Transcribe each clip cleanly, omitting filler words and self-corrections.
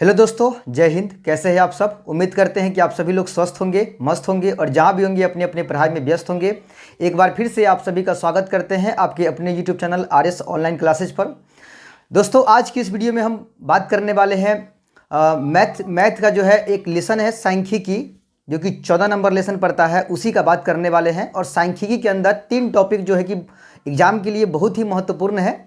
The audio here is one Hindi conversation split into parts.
हेलो दोस्तों, जय हिंद। कैसे हैं आप सब? उम्मीद करते हैं कि आप सभी लोग स्वस्थ होंगे, मस्त होंगे और जहां भी होंगे अपने अपने पढ़ाई में व्यस्त होंगे। एक बार फिर से आप सभी का स्वागत करते हैं आपके अपने YouTube channel RS online classes पर। दोस्तों, आज की इस वीडियो में हम बात करने वाले हैं मैथ का जो है एक लेसन है सांख्यिकी, जो कि 14 नंबर लेसन पड़ता है, उसी का बात करने वाले हैं। और सांख्यिकी के अंदर 3 टॉपिक जो है कि एग्जाम के लिए बहुत ही महत्वपूर्ण है,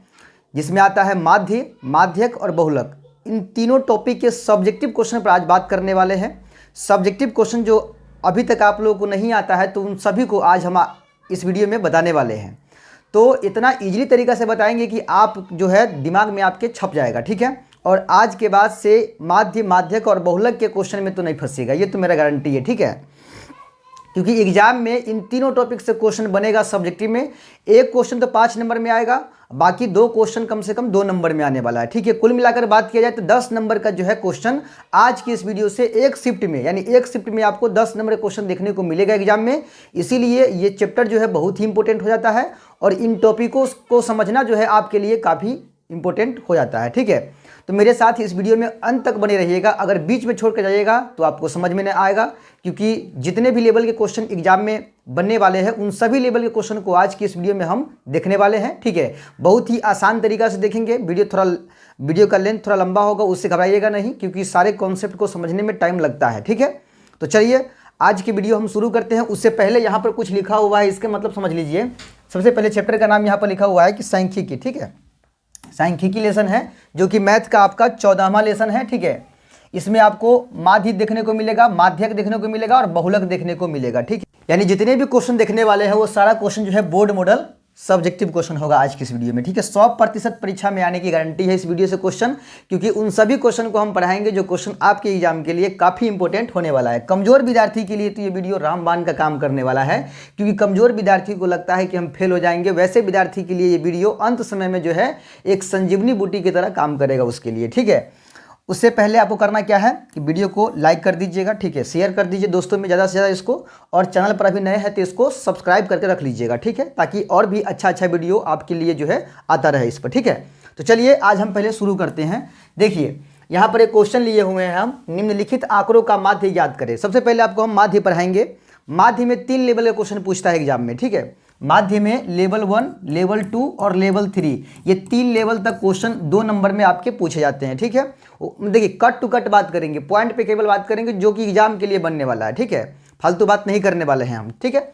जिसमें आता है माध्य, माध्यक और बहुलक। इन तीनों टॉपिक के सब्जेक्टिव क्वेश्चन पर आज बात करने वाले हैं। सब्जेक्टिव क्वेश्चन जो अभी तक आप लोगों को नहीं आता है, तो उन सभी को आज हम इस वीडियो में बताने वाले हैं। तो इतना इजीली तरीका से बताएंगे कि आप जो है दिमाग में आपके छप जाएगा, ठीक है। और आज के बाद से माध्य, माध्यक और बहुलक के क्वेश्चन में तो नहीं फंसेगा, ये तो मेरा गारंटी है, ठीक है। क्योंकि एग्जाम में इन तीनों टॉपिक से क्वेश्चन बनेगा सब्जेक्टिव में। एक क्वेश्चन तो 5 नंबर में आएगा, बाकी 2 क्वेश्चन कम से कम 2 नंबर में आने वाला है, ठीक है। कुल मिलाकर बात किया जाए तो 10 नंबर का जो है क्वेश्चन आज की इस वीडियो से एक शिफ्ट में, यानी एक शिफ्ट में आपको 10 नंबर क्वेश्चन देखने को मिलेगा एग्जाम में। इसीलिए ये चैप्टर जो है बहुत ही इंपॉर्टेंट हो जाता है और इन टॉपिकों को समझना जो है आपके लिए काफ़ी इंपॉर्टेंट हो जाता है, ठीक है। तो मेरे साथ इस वीडियो में अंत तक बने रहिएगा। अगर बीच में छोड़ कर जाइएगा तो आपको समझ में नहीं आएगा, क्योंकि जितने भी लेवल के क्वेश्चन एग्जाम में बनने वाले हैं उन सभी लेवल के क्वेश्चन को आज की इस वीडियो में हम देखने वाले हैं, ठीक है। बहुत ही आसान तरीका से देखेंगे। वीडियो का लेंथ थोड़ा लंबा होगा, उससे घबराइएगा नहीं, क्योंकि सारे कॉन्सेप्ट को समझने में टाइम लगता है, ठीक है। तो चलिए आज की वीडियो हम शुरू करते हैं। उससे पहले यहाँ पर कुछ लिखा हुआ है, इसके मतलब समझ लीजिए। सबसे पहले चैप्टर का नाम यहाँ पर लिखा हुआ है कि सांख्यिकी, ठीक है। सांख्यिकी लेसन है, जो कि मैथ का आपका 14वां लेसन है, ठीक है। इसमें आपको माध्य देखने को मिलेगा, माध्यक देखने को मिलेगा और बहुलक देखने को मिलेगा, ठीक है। यानी जितने भी क्वेश्चन देखने वाले हैं वो सारा क्वेश्चन जो है बोर्ड मॉडल सब्जेक्टिव क्वेश्चन होगा आज की इस वीडियो में, ठीक है। 100% परीक्षा में आने की गारंटी है इस वीडियो से क्वेश्चन, क्योंकि उन सभी क्वेश्चन को हम पढ़ाएंगे जो क्वेश्चन आपके एग्जाम के लिए काफ़ी इंपॉर्टेंट होने वाला है। कमजोर विद्यार्थी के लिए तो ये वीडियो रामबाण का काम करने वाला है, क्योंकि कमजोर विद्यार्थी को लगता है कि हम फेल हो जाएंगे। वैसे विद्यार्थी के लिए ये वीडियो अंत समय में जो है एक संजीवनी बूटी की तरह काम करेगा उसके लिए, ठीक है। उससे पहले आपको करना क्या है कि वीडियो को लाइक कर दीजिएगा, ठीक है। शेयर कर दीजिए दोस्तों में ज़्यादा से ज़्यादा इसको, और चैनल पर अभी नए हैं तो इसको सब्सक्राइब करके रख लीजिएगा, ठीक है, ताकि और भी अच्छा वीडियो आपके लिए जो है आता रहे इस पर, ठीक है। तो चलिए आज हम पहले शुरू करते हैं। देखिए यहाँ पर एक क्वेश्चन लिए हुए हैं हम, निम्नलिखित आंकड़ों का माध्य ज्ञात करें। सबसे पहले आपको हम माध्य पढ़ाएंगे। माध्य में 3 लेवल का क्वेश्चन पूछता है एग्जाम में, ठीक है। माध्य में लेवल 1, लेवल 2 और लेवल 3, ये 3 लेवल तक क्वेश्चन 2 नंबर में आपके पूछे जाते हैं, ठीक है। देखिए कट टू कट बात करेंगे, पॉइंट पे केवल बात करेंगे जो कि एग्जाम के लिए बनने वाला है, ठीक है। फालतू बात नहीं करने वाले हैं हम, ठीक है।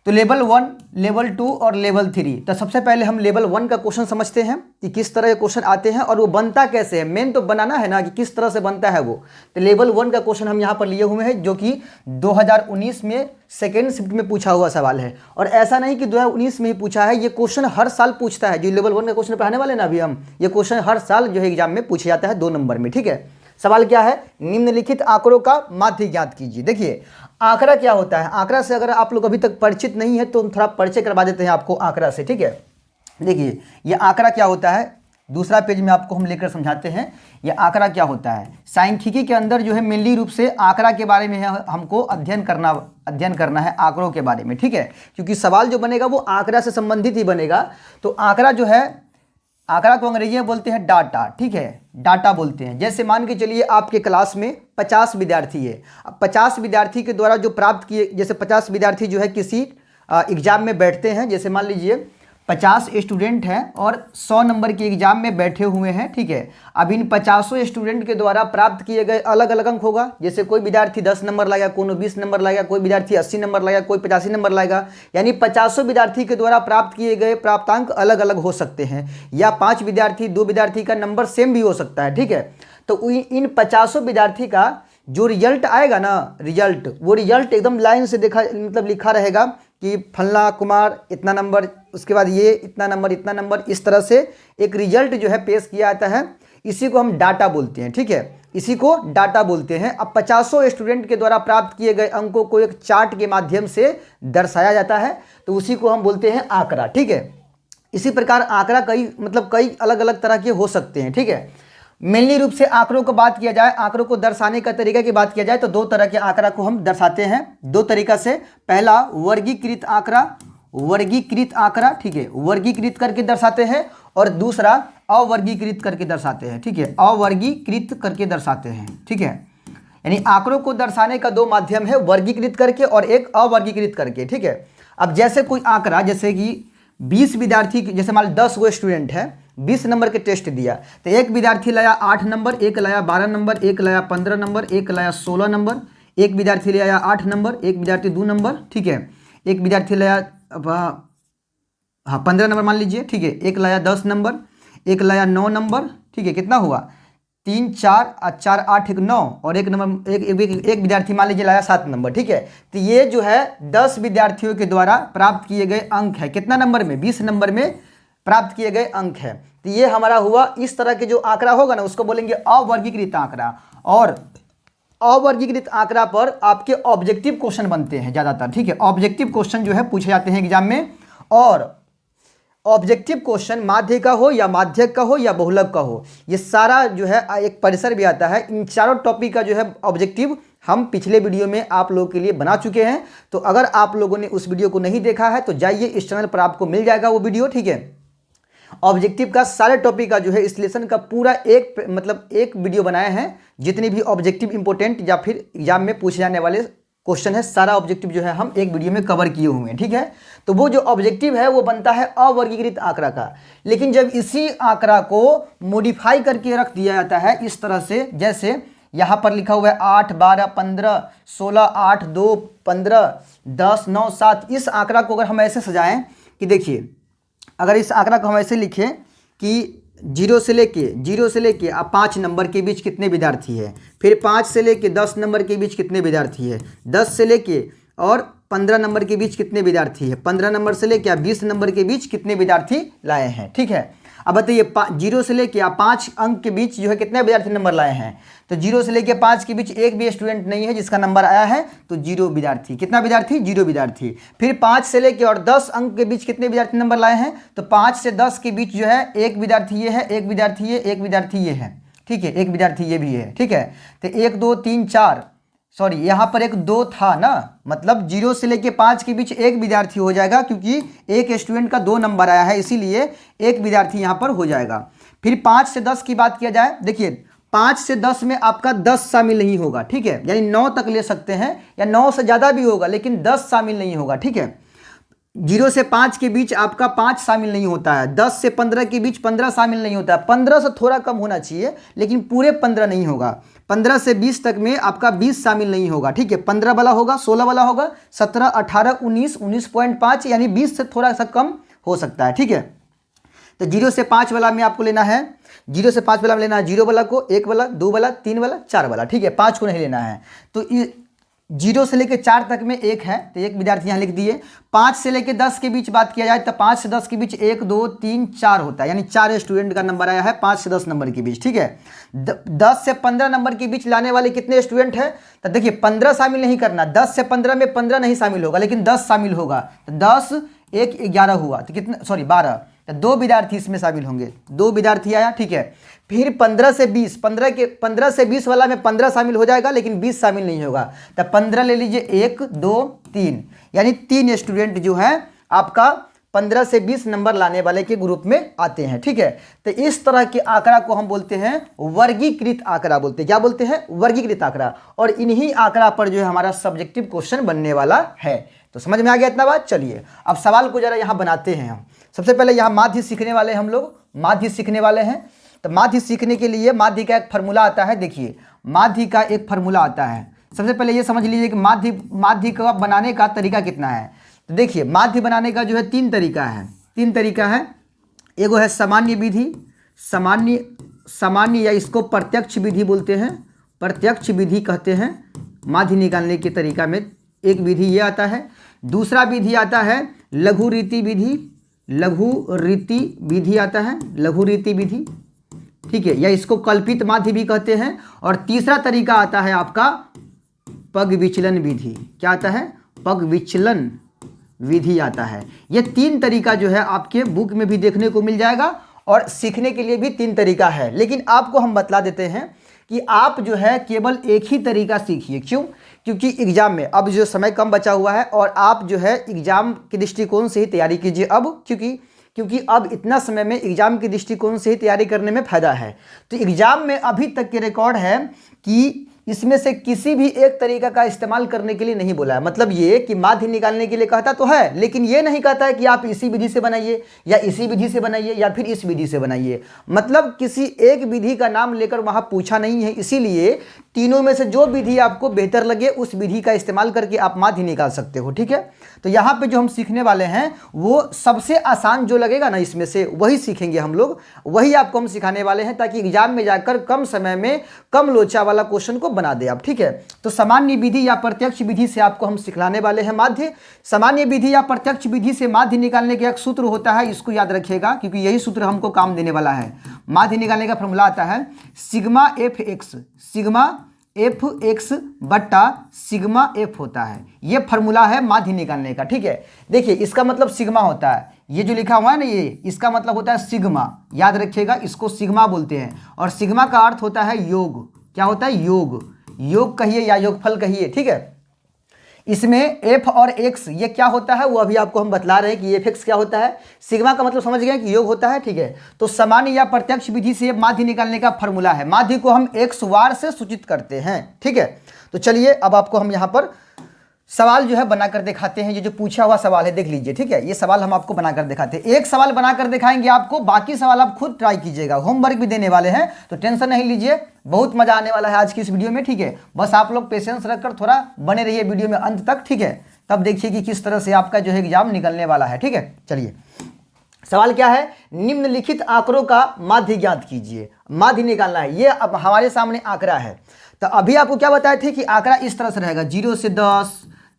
तो लेवल 1, लेवल 2 और लेवल 3। तो सबसे पहले हम लेवल 1 का क्वेश्चन समझते हैं कि किस तरह के क्वेश्चन आते हैं और वो बनता कैसे है। मेन तो बनाना है ना कि किस तरह से बनता है वो। तो लेवल 1 का क्वेश्चन हम यहाँ पर लिए हुए हैं, जो कि 2019 में सेकेंड शिफ्ट में पूछा हुआ सवाल है। और ऐसा नहीं कि 2019 में ही पूछा है, ये क्वेश्चन हर साल पूछता है। जो लेवल 1 का क्वेश्चन पढ़ाने वाले ना अभी हम, ये क्वेश्चन हर साल जो है एग्जाम में पूछा जाता है 2 नंबर में, ठीक है। सवाल क्या है? निम्नलिखित आंकड़ों का माध्य ज्ञात कीजिए। देखिए आंकड़ा क्या होता है, आंकड़ा से अगर आप लोग अभी तक परिचित नहीं है तो हम थोड़ा परिचय करवा देते हैं आपको आंकड़ा से, ठीक है। देखिए ये आंकड़ा क्या होता है, दूसरा पेज में आपको हम लेकर समझाते हैं ये आंकड़ा क्या होता है। सांख्यिकी के अंदर जो है मेनली रूप से आंकड़ा के बारे में हमको अध्ययन करना है आंकड़ों के बारे में, ठीक है। क्योंकि सवाल जो बनेगा वो आंकड़ा से संबंधित ही बनेगा। तो आंकड़ा जो है, आंकड़ा को अंग्रेजी में बोलते हैं डाटा, ठीक है, डाटा बोलते हैं। जैसे मान के चलिए आपके क्लास में 50 विद्यार्थी है। अब 50 विद्यार्थी के द्वारा जो प्राप्त किए, जैसे 50 विद्यार्थी जो है किसी एग्जाम में बैठते हैं, जैसे मान लीजिए 50 स्टूडेंट हैं और 100 नंबर के एग्जाम में बैठे हुए हैं, ठीक है। अब इन 50 स्टूडेंट के द्वारा प्राप्त किए गए अलग अलग अंक होगा। जैसे कोई विद्यार्थी 10 नंबर लाएगा, कोई 20 नंबर लाएगा, कोई विद्यार्थी 80 नंबर लाएगा, कोई 85 नंबर लाएगा। यानी 50 विद्यार्थी के द्वारा प्राप्त किए गए प्राप्तांक अलग अलग हो सकते हैं, या 5 विद्यार्थी 2 विद्यार्थी का नंबर सेम भी हो सकता है, ठीक है। तो इन 50 विद्यार्थी का जो रिजल्ट आएगा ना, रिजल्ट, वो रिजल्ट एकदम लाइन से लिखा रहेगा कि फल्ला कुमार इतना नंबर, उसके बाद ये इतना नंबर, इतना नंबर, इस तरह से एक रिजल्ट जो है पेश किया जाता है। इसी को हम डाटा बोलते हैं, ठीक है, इसी को डाटा बोलते हैं। अब 50 स्टूडेंट के द्वारा प्राप्त किए गए अंकों को एक चार्ट के माध्यम से दर्शाया जाता है, तो उसी को हम बोलते हैं आंकड़ा, ठीक है। इसी प्रकार आंकड़ा कई अलग अलग तरह के हो सकते हैं, ठीक है। मेनली रूप से आंकड़ों को बात किया जाए, आंकड़ों को दर्शाने का तरीका की बात किया जाए तो 2 तरह के आंकड़ा को हम दर्शाते हैं, 2 तरीका से। पहला वर्गीकृत आंकड़ा, ठीक है, वर्गीकृत करके दर्शाते हैं। और दूसरा अवर्गीकृत करके दर्शाते हैं, ठीक है, अवर्गीकृत करके दर्शाते हैं, ठीक है। यानी आंकड़ों को दर्शाने का दो माध्यम है, वर्गीकृत करके और एक अवर्गीकृत करके, ठीक है। अब जैसे कोई आंकड़ा, जैसे कि 20 विद्यार्थी, जैसे मान लो 10 वो स्टूडेंट है, 20 नंबर के टेस्ट दिया, तो एक विद्यार्थी लाया 8 नंबर, एक लाया 12 नंबर, एक लाया 15 नंबर, एक लाया 16 नंबर, एक विद्यार्थी ले आया 8 नंबर, एक विद्यार्थी 2 नंबर, ठीक है, एक विद्यार्थी लाया 15 नंबर मान लीजिए, ठीक है, एक लाया 10 नंबर, एक लाया 9 नंबर, ठीक है, कितना हुआ 3 4 4 8 1 9, और एक नंबर एक विद्यार्थी मान लीजिए लाया 7 नंबर, ठीक है। तो ये जो है 10 विद्यार्थियों के द्वारा प्राप्त किए गए अंक है, कितना नंबर में, 20 नंबर में प्राप्त किए गए अंक है। तो ये हमारा हुआ, इस तरह के जो आंकड़ा होगा ना उसको बोलेंगे अवर्गीकृत आंकड़ा। और अवर्गीकृत आंकड़ा पर आपके ऑब्जेक्टिव क्वेश्चन बनते हैं ज़्यादातर, ठीक है, ऑब्जेक्टिव क्वेश्चन जो है पूछे जाते हैं एग्जाम में। और ऑब्जेक्टिव क्वेश्चन माध्य का हो या माध्यक का हो या बहुलक का हो, ये सारा जो है एक परिसर भी आता है। इन चारों टॉपिक का जो है ऑब्जेक्टिव हम पिछले वीडियो में आप लोगों के लिए बना चुके हैं। तो अगर आप लोगों ने उस वीडियो को नहीं देखा है तो जाइए, इस चैनल पर आपको मिल जाएगा वो वीडियो, ठीक है। ऑब्जेक्टिव का सारे टॉपिक का जो है विश्लेषण का पूरा एक वीडियो बनाए हैं, जितने भी ऑब्जेक्टिव इंपॉर्टेंट या फिर एग्जाम में पूछे जाने वाले क्वेश्चन है, सारा ऑब्जेक्टिव जो है हम एक वीडियो में कवर किए हुए हैं, ठीक है। तो वो जो ऑब्जेक्टिव है वो बनता है अवर्गीकृत आंकड़ा का। लेकिन जब इसी आंकड़ा को मॉडिफाई करके रख दिया जाता है इस तरह से, जैसे यहाँ पर लिखा हुआ है 8 12 15 16 8 2 15 10 9 7, इस आंकड़ा को अगर हम ऐसे सजाएं कि देखिए, अगर इस आंकड़ा को हम ऐसे लिखें कि 0 से लेके अब 5 नंबर के बीच कितने विद्यार्थी है, फिर 5 से लेके 10 नंबर के बीच कितने विद्यार्थी है, 10 से लेके और 15 नंबर के बीच कितने विद्यार्थी है, 15 नंबर से लेके 20 नंबर के बीच कितने विद्यार्थी लाए हैं, ठीक है। अब बताइए 0 से लेके 5 अंक के बीच जो है कितने विद्यार्थी नंबर लाए हैं, तो 0 से लेके 5 के बीच एक भी स्टूडेंट नहीं है जिसका नंबर आया है, तो 0 विद्यार्थी, कितना विद्यार्थी, 0 विद्यार्थी। फिर 5 से लेके और 10 अंक के बीच कितने विद्यार्थी नंबर लाए हैं, तो 5 से 10 के बीच जो है एक विद्यार्थी ये है, एक विद्यार्थी ये, एक विद्यार्थी ये है, ठीक है, एक विद्यार्थी ये भी है, ठीक है। तो 1 2 3 4, सॉरी यहाँ पर एक 2 था ना, मतलब 0 से लेके 5 के बीच एक विद्यार्थी हो जाएगा, क्योंकि एक स्टूडेंट का 2 नंबर आया है, इसीलिए एक विद्यार्थी यहाँ पर हो जाएगा। फिर 5 से 10 की बात किया जाए, देखिए 5 से 10 में आपका 10 शामिल नहीं होगा, ठीक है, यानी 9 तक ले सकते हैं या 9 से ज़्यादा भी होगा, लेकिन 10 शामिल नहीं होगा, ठीक है। 0 से 5 के बीच आपका 5 शामिल नहीं होता है, 10 से 15 के बीच 15 शामिल नहीं होता है, 15 से थोड़ा कम होना चाहिए लेकिन पूरे 15 नहीं होगा, 15 से 20 तक में आपका 20 शामिल नहीं होगा, ठीक है, 15 वाला होगा, 16 वाला होगा, 17 18 19 19.5, यानी 20 से थोड़ा सा कम हो सकता है, ठीक है। तो 0 से 5 वाला में आपको लेना है, 0 से 5 वाला में लेना है 0 वाला को, 1 वाला, 2 वाला, 3 वाला, 4 वाला, ठीक है, 5 को नहीं लेना है। तो 0 से लेकर 4 तक में एक है, तो एक विद्यार्थी यहाँ लिख दिए। 5 से लेकर 10 के बीच बात किया जाए तो 5 से 10 के बीच 1 2 3 4 होता है, यानी 4 स्टूडेंट का नंबर आया है 5 से 10 नंबर के बीच, ठीक है। 10 से 15 नंबर के बीच लाने वाले कितने स्टूडेंट हैं, तो देखिए 15 शामिल नहीं करना, 10 से 15 में 15 नहीं शामिल होगा, लेकिन 10 शामिल होगा, तो 10 1 11 हुआ, तो कितना, सॉरी 12, तो 2 विद्यार्थी इसमें शामिल होंगे, 2 विद्यार्थी आया, ठीक है। फिर 15 से 20, 15 से 20 वाला में 15 शामिल हो जाएगा, लेकिन 20 शामिल नहीं होगा, तो 15 ले लीजिए, 1 2 3, यानी 3 स्टूडेंट जो है आपका 15 से 20 नंबर लाने वाले के ग्रुप में आते हैं, ठीक है। तो इस तरह के आंकड़ा को हम बोलते हैं वर्गीकृत आंकड़ा बोलते हैं, क्या बोलते हैं, वर्गीकृत आंकड़ा। और इन्हीं आंकड़ा पर जो है हमारा सब्जेक्टिव क्वेश्चन बनने वाला है। तो समझ में आ गया इतना बात। चलिए अब सवाल को जरा यहाँ बनाते हैं हम। सबसे पहले यहाँ माध्य सीखने वाले हम लोग माध्य सीखने वाले हैं। तो माध्य सीखने के लिए माध्य का एक फार्मूला आता है। देखिए माध्य का एक फार्मूला आता है। सबसे पहले ये समझ लीजिए कि माध्य का बनाने का तरीका कितना है। तो देखिए माध्य बनाने का जो है 3 तरीका है। 3 तरीका है। एगो है सामान्य विधि, सामान्य या इसको प्रत्यक्ष विधि बोलते हैं, प्रत्यक्ष विधि कहते हैं। माध्य निकालने के तरीका में एक विधि ये आता है। दूसरा विधि आता है लघु रीति विधि, लघु रीति विधि आता है, लघु रीति विधि, ठीक है, या इसको कल्पित माध्य भी कहते हैं। और तीसरा तरीका आता है आपका पग विचलन विधि। क्या आता है? पग विचलन विधि आता है। ये 3 तरीका जो है आपके बुक में भी देखने को मिल जाएगा और सीखने के लिए भी 3 तरीका है। लेकिन आपको हम बतला देते हैं कि आप जो है केवल एक ही तरीका सीखिए। क्यों? क्योंकि एग्जाम में अब जो समय कम बचा हुआ है और आप जो है एग्जाम के दृष्टिकोण से ही तैयारी कीजिए अब, क्योंकि क्योंकि अब इतना समय में एग्जाम के दृष्टिकोण से ही तैयारी करने में फायदा है। तो एग्जाम में अभी तक के रिकॉर्ड है कि इसमें से किसी भी एक तरीका का इस्तेमाल करने के लिए नहीं बोला है। मतलब ये कि माध्य निकालने के लिए कहता तो है, लेकिन ये नहीं कहता है कि आप इसी विधि से बनाइए या इसी विधि से बनाइए या फिर इस विधि से बनाइए। मतलब किसी एक विधि का नाम लेकर वहाँ पूछा नहीं है, इसीलिए तीनों में से जो विधि आपको बेहतर लगे उस विधि का इस्तेमाल करके आप माध्य निकाल सकते हो। ठीक है, तो यहाँ पे जो हम सीखने वाले हैं वो सबसे आसान जो लगेगा ना इसमें से वही सीखेंगे हम लोग, वही आपको हम सिखाने वाले हैं, ताकि एग्जाम में जाकर कम समय में कम लोचा वाला क्वेश्चन को बना दे आप। ठीक है, तो सामान्य विधि या प्रत्यक्ष विधि से आपको हम सिखलाने वाले हैं माध्य। सामान्य विधि या प्रत्यक्ष विधि से माध्य निकालने का एक सूत्र होता है, इसको याद रखिएगा क्योंकि यही सूत्र हमको काम देने वाला है। माध्य निकालने का फॉर्मूला आता है sigma F x, sigma F x बट्टा सिग्मा एफ होता है, ये फॉर्मूला है माध्य निकालने का। ठीक है, देखिए इसका मतलब सिग्मा होता है, ये जो लिखा हुआ है ना ये इसका मतलब होता है सिग्मा, याद रखिएगा इसको सिग्मा बोलते हैं। और सिग्मा का अर्थ होता है योग, क्या होता है योग, योग कहिए या योगफल कहिए। ठीक है, इसमें एफ और एक्स ये क्या होता है वो अभी आपको हम बतला रहे हैं कि एफ एक्स क्या होता है। सिग्मा का मतलब समझ गए कि योग होता है। ठीक है, तो सामान्य या प्रत्यक्ष विधि से माध्य निकालने का फॉर्मूला है, माध्य को हम एक्स वार से सूचित करते हैं। ठीक है, तो चलिए अब आपको हम यहाँ पर सवाल जो है बनाकर दिखाते हैं। ये जो पूछा हुआ सवाल है देख लीजिए। ठीक है, ये सवाल हम आपको बनाकर दिखाते हैं, एक सवाल बनाकर दिखाएंगे आपको, बाकी सवाल आप खुद ट्राई कीजिएगा, होमवर्क भी देने वाले हैं तो टेंशन नहीं लीजिए, बहुत मजा आने वाला है आज की इस वीडियो में। ठीक है, बस आप लोग पेशेंस रखकर थोड़ा बने रहिए वीडियो में अंत तक। ठीक है, तब देखिए कि किस तरह से आपका जो है एग्जाम निकलने वाला है। ठीक है, चलिए सवाल क्या है, निम्नलिखित आंकड़ों का माध्य ज्ञात कीजिए, माध्य निकालना है। ये अब हमारे सामने आंकड़ा है, तो अभी आपको क्या बताए थे कि आंकड़ा इस तरह से रहेगा 0 से 10,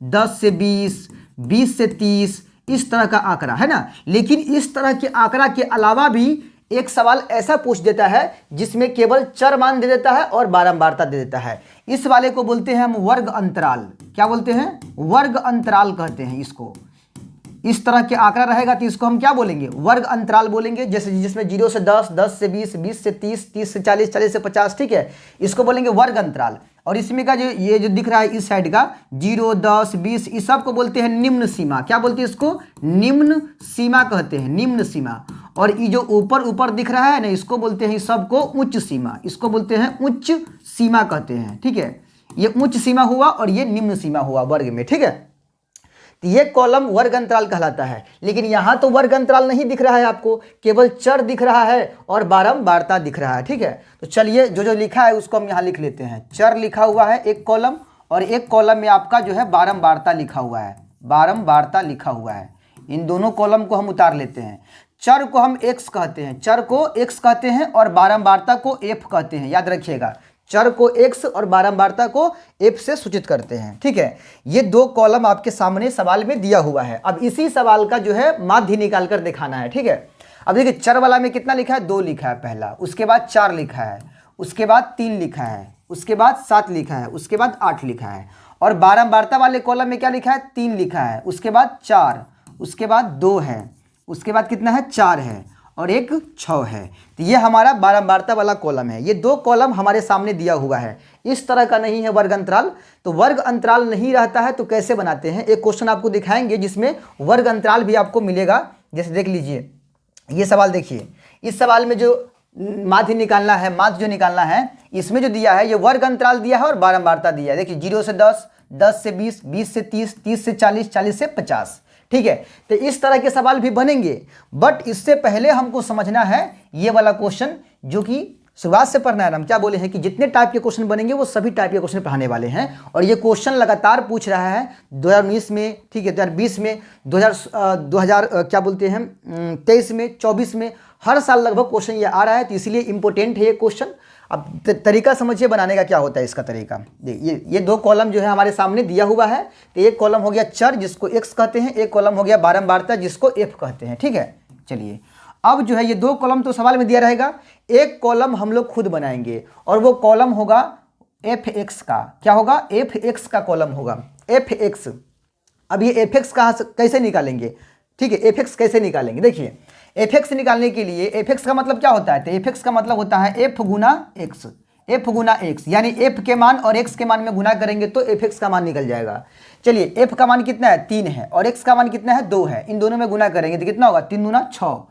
10 से 20, 20 से 30, इस तरह का आंकड़ा है ना। लेकिन इस तरह के आंकड़ा के अलावा भी एक सवाल ऐसा पूछ देता है जिसमें केवल चर मान दे देता है और बारंबारता दे देता है। इस वाले को बोलते हैं हम वर्ग अंतराल, क्या बोलते हैं वर्ग अंतराल कहते हैं इसको। इस तरह के आंकड़ा रहेगा तो इसको हम क्या बोलेंगे वर्ग अंतराल बोलेंगे। जैसे जिसमें 0 से 10, 10 से 20, 20 से 30, 30 से 40, 40 से 50। ठीक है, इसको बोलेंगे वर्ग अंतराल। और इसमें का जो ये जो दिख रहा है इस साइड का 0, 10, 20 इस सब को बोलते हैं निम्न सीमा। क्या बोलते हैं इसको निम्न सीमा कहते हैं, निम्न सीमा। और ये जो ऊपर ऊपर दिख रहा है ना इसको बोलते हैं इस सब को उच्च सीमा, इसको बोलते हैं उच्च सीमा कहते हैं। ठीक है, ये उच्च सीमा हुआ और ये निम्न सीमा हुआ वर्ग में। ठीक है, तो ये कॉलम वर्ग अंतराल कहलाता है। लेकिन यहाँ तो वर्ग अंतराल नहीं दिख रहा है आपको, केवल चर दिख रहा है और बारंबारता दिख रहा है। ठीक है, तो चलिए जो जो लिखा है उसको हम यहाँ लिख लेते हैं। चर लिखा हुआ है एक कॉलम और एक कॉलम में आपका जो है बारंबारता लिखा हुआ है, बारंबारता लिखा हुआ है। इन दोनों कॉलम को हम उतार लेते हैं। चर को हम एक्स कहते हैं, चर को एक्स कहते हैं और बारंबारता को एफ कहते हैं, याद रखिएगा। चर को एक्स और बारंबारता को एफ से सूचित करते हैं। ठीक है, ये दो कॉलम आपके सामने सवाल में दिया हुआ है। अब इसी सवाल का जो है माध्य निकाल कर दिखाना है। ठीक है, अब देखिए चर वाला में कितना लिखा है 2 लिखा है पहला, उसके बाद 4 लिखा है, उसके बाद 3 लिखा है, उसके बाद 7 लिखा है, उसके बाद 8 लिखा है। और बारंबारता वाले कॉलम में क्या लिखा है 3 लिखा है, उसके बाद 4, उसके बाद 2 है, उसके बाद कितना है 4 है और एक 6 है। तो ये हमारा बारंबारता वाला कॉलम है। ये दो कॉलम हमारे सामने दिया हुआ है, इस तरह का नहीं है वर्ग अंतराल। तो वर्ग अंतराल नहीं रहता है तो कैसे बनाते हैं, एक क्वेश्चन आपको दिखाएंगे जिसमें वर्ग अंतराल भी आपको मिलेगा। जैसे देख लीजिए ये सवाल, देखिए इस सवाल में जो माध्य निकालना है, माध्य जो निकालना है इसमें जो दिया है ये वर्ग अंतराल दिया है और बारंबारता दिया है। देखिए 0 से 10, 10 से 20, 20 से 30, 30 से 40, 40 से 50। ठीक है, तो इस तरह के सवाल भी बनेंगे। बट इससे पहले हमको समझना है ये वाला क्वेश्चन जो कि शुरुआत से पढ़ना है। हम क्या बोले हैं कि जितने टाइप के क्वेश्चन बनेंगे वो सभी टाइप के क्वेश्चन पढ़ाने वाले हैं। और ये क्वेश्चन लगातार पूछ रहा है 2019 में, ठीक है 2020 में, 2000 क्या बोलते हैं 23 में, 24 में, हर साल लगभग क्वेश्चन ये आ रहा है। तो इसलिए इंपॉर्टेंट है ये क्वेश्चन। अब तरीका समझिए बनाने का क्या होता है इसका तरीका। ये दो कॉलम जो है हमारे सामने दिया हुआ है। तो एक कॉलम हो गया चर जिसको एक्स कहते हैं, एक कॉलम हो गया बारंबारता जिसको एफ कहते हैं। ठीक है, चलिए अब जो है ये दो कॉलम तो सवाल में दिया रहेगा, एक कॉलम हम लोग खुद बनाएंगे और वो कॉलम होगा एफ एक्स का। क्या होगा एफ एक्स का कॉलम होगा एफ एक्स। अब ये एफ एक्स कहाँ से कैसे निकालेंगे, ठीक है एफ एक्स कैसे निकालेंगे। देखिए एफ एक्स निकालने के लिए एफ एक्स का मतलब क्या होता है, तो एफ एक्स का मतलब होता है एफ गुना एक्स। f गुना x, यानी f के मान और x के मान में गुना करेंगे तो fx का मान निकल जाएगा। चलिए f का मान कितना है 3 है और x का मान कितना है 2 है, इन दोनों में गुना करेंगे तो कितना होगा 3 दूना 6।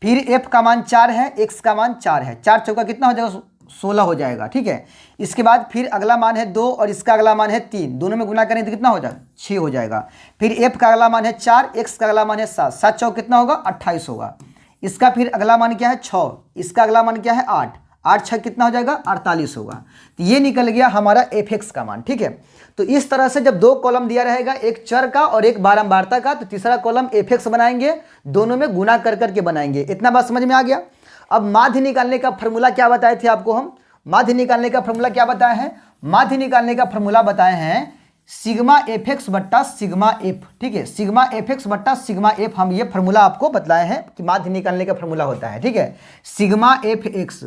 फिर f का मान 4 है, x का मान 4 है, 4 चौका कितना हो जाएगा 16 हो जाएगा, ठीक है। इसके बाद फिर अगला मान है 2 और इसका अगला मान है 3, दोनों में गुना करेंगे तो कितना हो जाएगा 6 हो जाएगा। फिर f का अगला मान है 4, x का अगला मान है 7, 7 चौक कितना होगा 28 होगा। इसका फिर अगला मान क्या है 6, इसका अगला मान क्या है 8, 8 6 कितना हो जाएगा 48 होगा। तो ये निकल गया हमारा fx का मान, ठीक है। तो इस तरह से जब दो कॉलम दिया रहेगा, एक चर का और एक बारंबारता का, तो तीसरा कॉलम fx बनाएंगे, दोनों में गुना कर करके बनाएंगे। इतना बात समझ में आ गया। अब माध्य निकालने का फॉर्मूला क्या बताए थे आपको हम, माध्य निकालने का फॉर्मूला क्या बताए हैं, माध्य निकालने का फॉर्मूला बताए हैं सिग्मा fx बट्टा सिग्मा f, ठीक है। सिग्मा fx बट्टा सिग्मा f, हम ये फॉर्मूला आपको बताए हैं कि माध्य निकालने का फॉर्मूला होता है, ठीक है। सिग्मा fx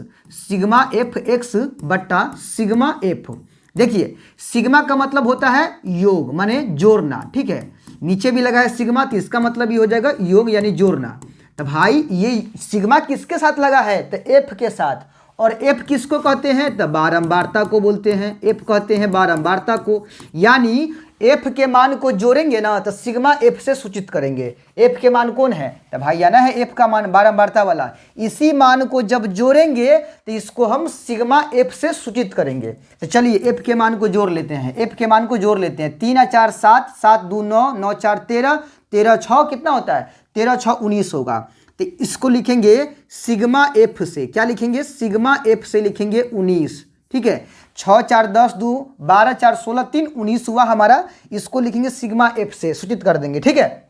बट्टा सिग्मा f। देखिए सिग्मा का मतलब होता है योग माने जोड़ना, ठीक है। नीचे भी लगा है सिग्मा, तो इसका मतलब ये हो जाएगा योग यानी जोड़ना। तो भाई ये सिग्मा किसके साथ लगा है, तो f के साथ। और f किसको कहते हैं, तो बारंबारता को बोलते हैं, f कहते हैं बारंबारता को। यानी f के मान को जोड़ेंगे ना तो सिग्मा f से सूचित करेंगे। f के मान कौन है, तो भाई आना है f का मान बारंबारता वाला, इसी मान को जब जोड़ेंगे तो इसको हम सिग्मा f से सूचित करेंगे। तो चलिए f के मान को जोड़ लेते हैं, f के मान को जोड़ लेते हैं। 3 और 4 7, 7 2 9, 9 4 13, 13 6 कितना होता है 13 6 19 होगा। तो इसको लिखेंगे सिग्मा एफ से, क्या लिखेंगे सिग्मा एफ से लिखेंगे 19, ठीक है। 6 4 10 2 12 4 16 3 19 हुआ हमारा, इसको लिखेंगे सिग्मा एफ से सूचित कर देंगे, ठीक है।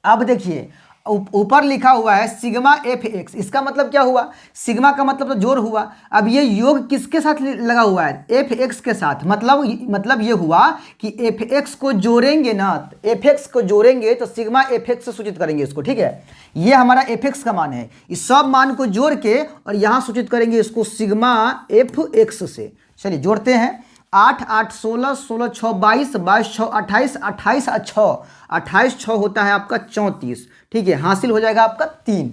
अब देखिए ऊपर लिखा हुआ है सिग्मा एफ एक्स, इसका मतलब क्या हुआ, सिग्मा का मतलब तो जोड़ हुआ। अब ये योग किसके साथ लगा हुआ है, एफ एक्स के साथ। मतलब ये हुआ कि एफ एक्स को जोड़ेंगे ना, एफ एक्स को जोड़ेंगे तो सिग्मा एफ एक्स से सूचित करेंगे इसको, ठीक है। ये हमारा एफ एक्स का मान है, इस सब मान को जोड़ के और यहाँ सूचित करेंगे इसको सिग्मा एफ एक्स से। चलिए जोड़ते हैं, 8 8 16, 16 6 22, 22 6 28, 28 6, 28 6 होता है आपका 34, ठीक है। हासिल हो जाएगा आपका 3,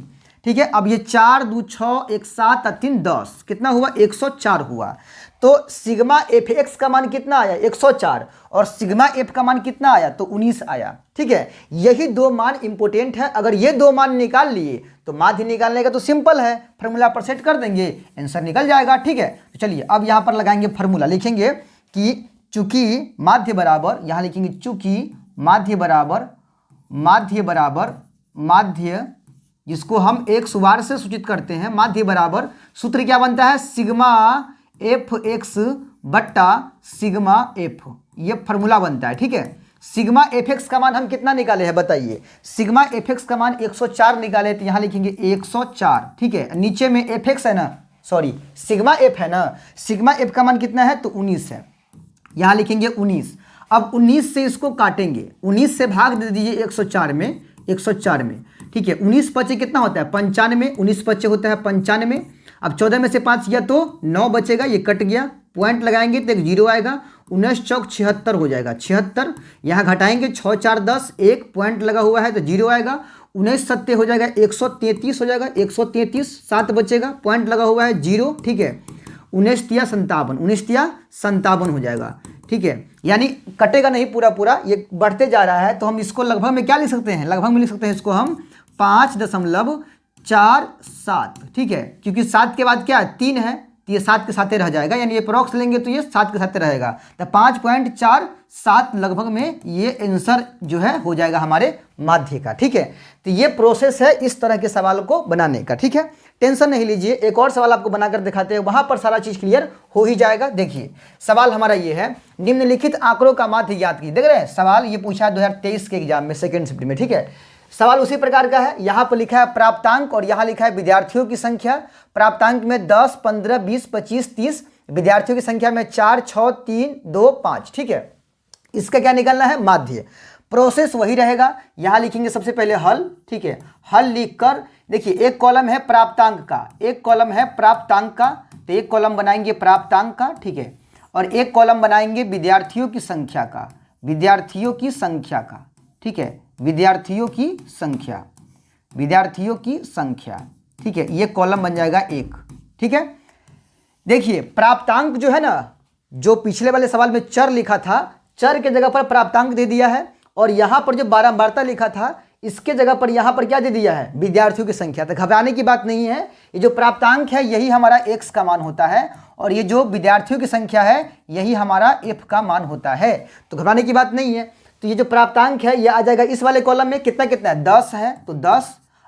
ठीक है। अब ये 4 2 6 1 7 3 10 कितना हुआ 104 हुआ। तो सिग्मा एफ एक्स का मान कितना आया 104 और सिग्मा एफ का मान कितना आया तो 19 आया, ठीक है। यही दो मान इंपॉर्टेंट है, अगर ये दो मान निकाल लिए तो माध्य निकालने का तो सिंपल है, फार्मूला पर सेट कर देंगे आंसर निकल जाएगा, ठीक है। तो चलिए अब यहाँ पर लगाएंगे फार्मूला, लिखेंगे कि चूंकि माध्य बराबर, यहाँ लिखेंगे चूंकि माध्य बराबर माध्य जिसको हम एक सुवार से सूचित करते हैं, माध्य बराबर सूत्र क्या बनता है सिग्मा एफ एक्स बट्टा सिग्मा एफ, ये फार्मूला बनता है, ठीक है। सिग्मा एफ एक्स का मान हम कितना निकाले हैं बताइए, सिग्मा एफ एक्स का मान 104 निकाले, तो यहाँ लिखेंगे 104, ठीक है। नीचे में एफ एक्स है ना, सॉरी सिग्मा एफ है ना, सिग्मा एफ का मान कितना है तो 19 है, यहाँ लिखेंगे 19। अब 19 से इसको काटेंगे, 19 से भाग दे दीजिए 104 में, 104 में, ठीक है। 19 पचे कितना होता है 95, 19 पचे होता है 95। अब 14 में से 5 गया तो 9 बचेगा, ये कट गया, पॉइंट लगाएंगे तो एक 0 आएगा, 19 चौक 76 हो जाएगा, 76। यहाँ घटाएंगे 6 4 10, एक पॉइंट लगा हुआ है तो 0 आएगा, 19 सत्ते हो जाएगा 133 हो जाएगा, 133 7 बचेगा, पॉइंट लगा हुआ है 0, ठीक है। 19 तिया 57, 19 तिया 57 हो जाएगा, ठीक है। यानी कटेगा नहीं पूरा, ये बढ़ते जा रहा है, तो हम इसको लगभग में क्या लिख सकते हैं, लगभग में लिख सकते हैं इसको हम 5.47, ठीक है। क्योंकि 7 के बाद क्या है 3 है, तो ये 7 के साथ रह जाएगा, यानी ये प्रॉक्स लेंगे तो ये 7 के साथ रहेगा, तो 5.47 लगभग में ये आंसर जो है हो जाएगा हमारे माध्य का, ठीक है। तो ये प्रोसेस है इस तरह के सवाल को बनाने का, ठीक है। टेंशन नहीं लीजिए, एक और सवाल आपको बनाकर दिखाते हैं, वहां पर सारा चीज क्लियर हो ही जाएगा। देखिए सवाल हमारा ये है, निम्नलिखित आंकड़ों का माध्य ज्ञात कीजिए। देख रहे हैं सवाल ये पूछा है 2023 के एग्जाम में सेकंड शिफ्ट में, ठीक है। सवाल उसी प्रकार का है, यहाँ पर लिखा है प्राप्तांक और यहाँ लिखा है विद्यार्थियों की संख्या। प्राप्तांक में 10 15 20 25 30, विद्यार्थियों की संख्या में 4 6 3 2 5, ठीक है। इसका क्या निकालना है माध्य। प्रोसेस वही रहेगा, यहाँ लिखेंगे सबसे पहले हल, ठीक है। हल लिखकर देखिए एक कॉलम है प्राप्तांक का, एक कॉलम है प्राप्तांक का, तो एक कॉलम बनाएंगे प्राप्तांक का, ठीक है। और एक कॉलम बनाएंगे विद्यार्थियों की संख्या का, विद्यार्थियों की संख्या का, ठीक है। विद्यार्थियों की संख्या, विद्यार्थियों की संख्या, ठीक है। ये कॉलम बन जाएगा एक, ठीक है। देखिए प्राप्तांक जो है ना, जो पिछले वाले सवाल में चर लिखा था, चर के जगह पर प्राप्तांक दे दिया है, और यहां पर जो बारंबारता लिखा था इसके जगह पर यहां पर क्या दे दिया है, विद्यार्थियों की संख्या। तो घबराने की बात नहीं है, ये जो प्राप्तांक है यही हमारा x का मान होता है, और ये जो विद्यार्थियों की संख्या है यही हमारा f का मान होता है। तो घबराने की बात नहीं है। तो ये जो प्राप्तांक है ये आ जाएगा इस वाले कॉलम में, कितना कितना है, 10 है तो 10,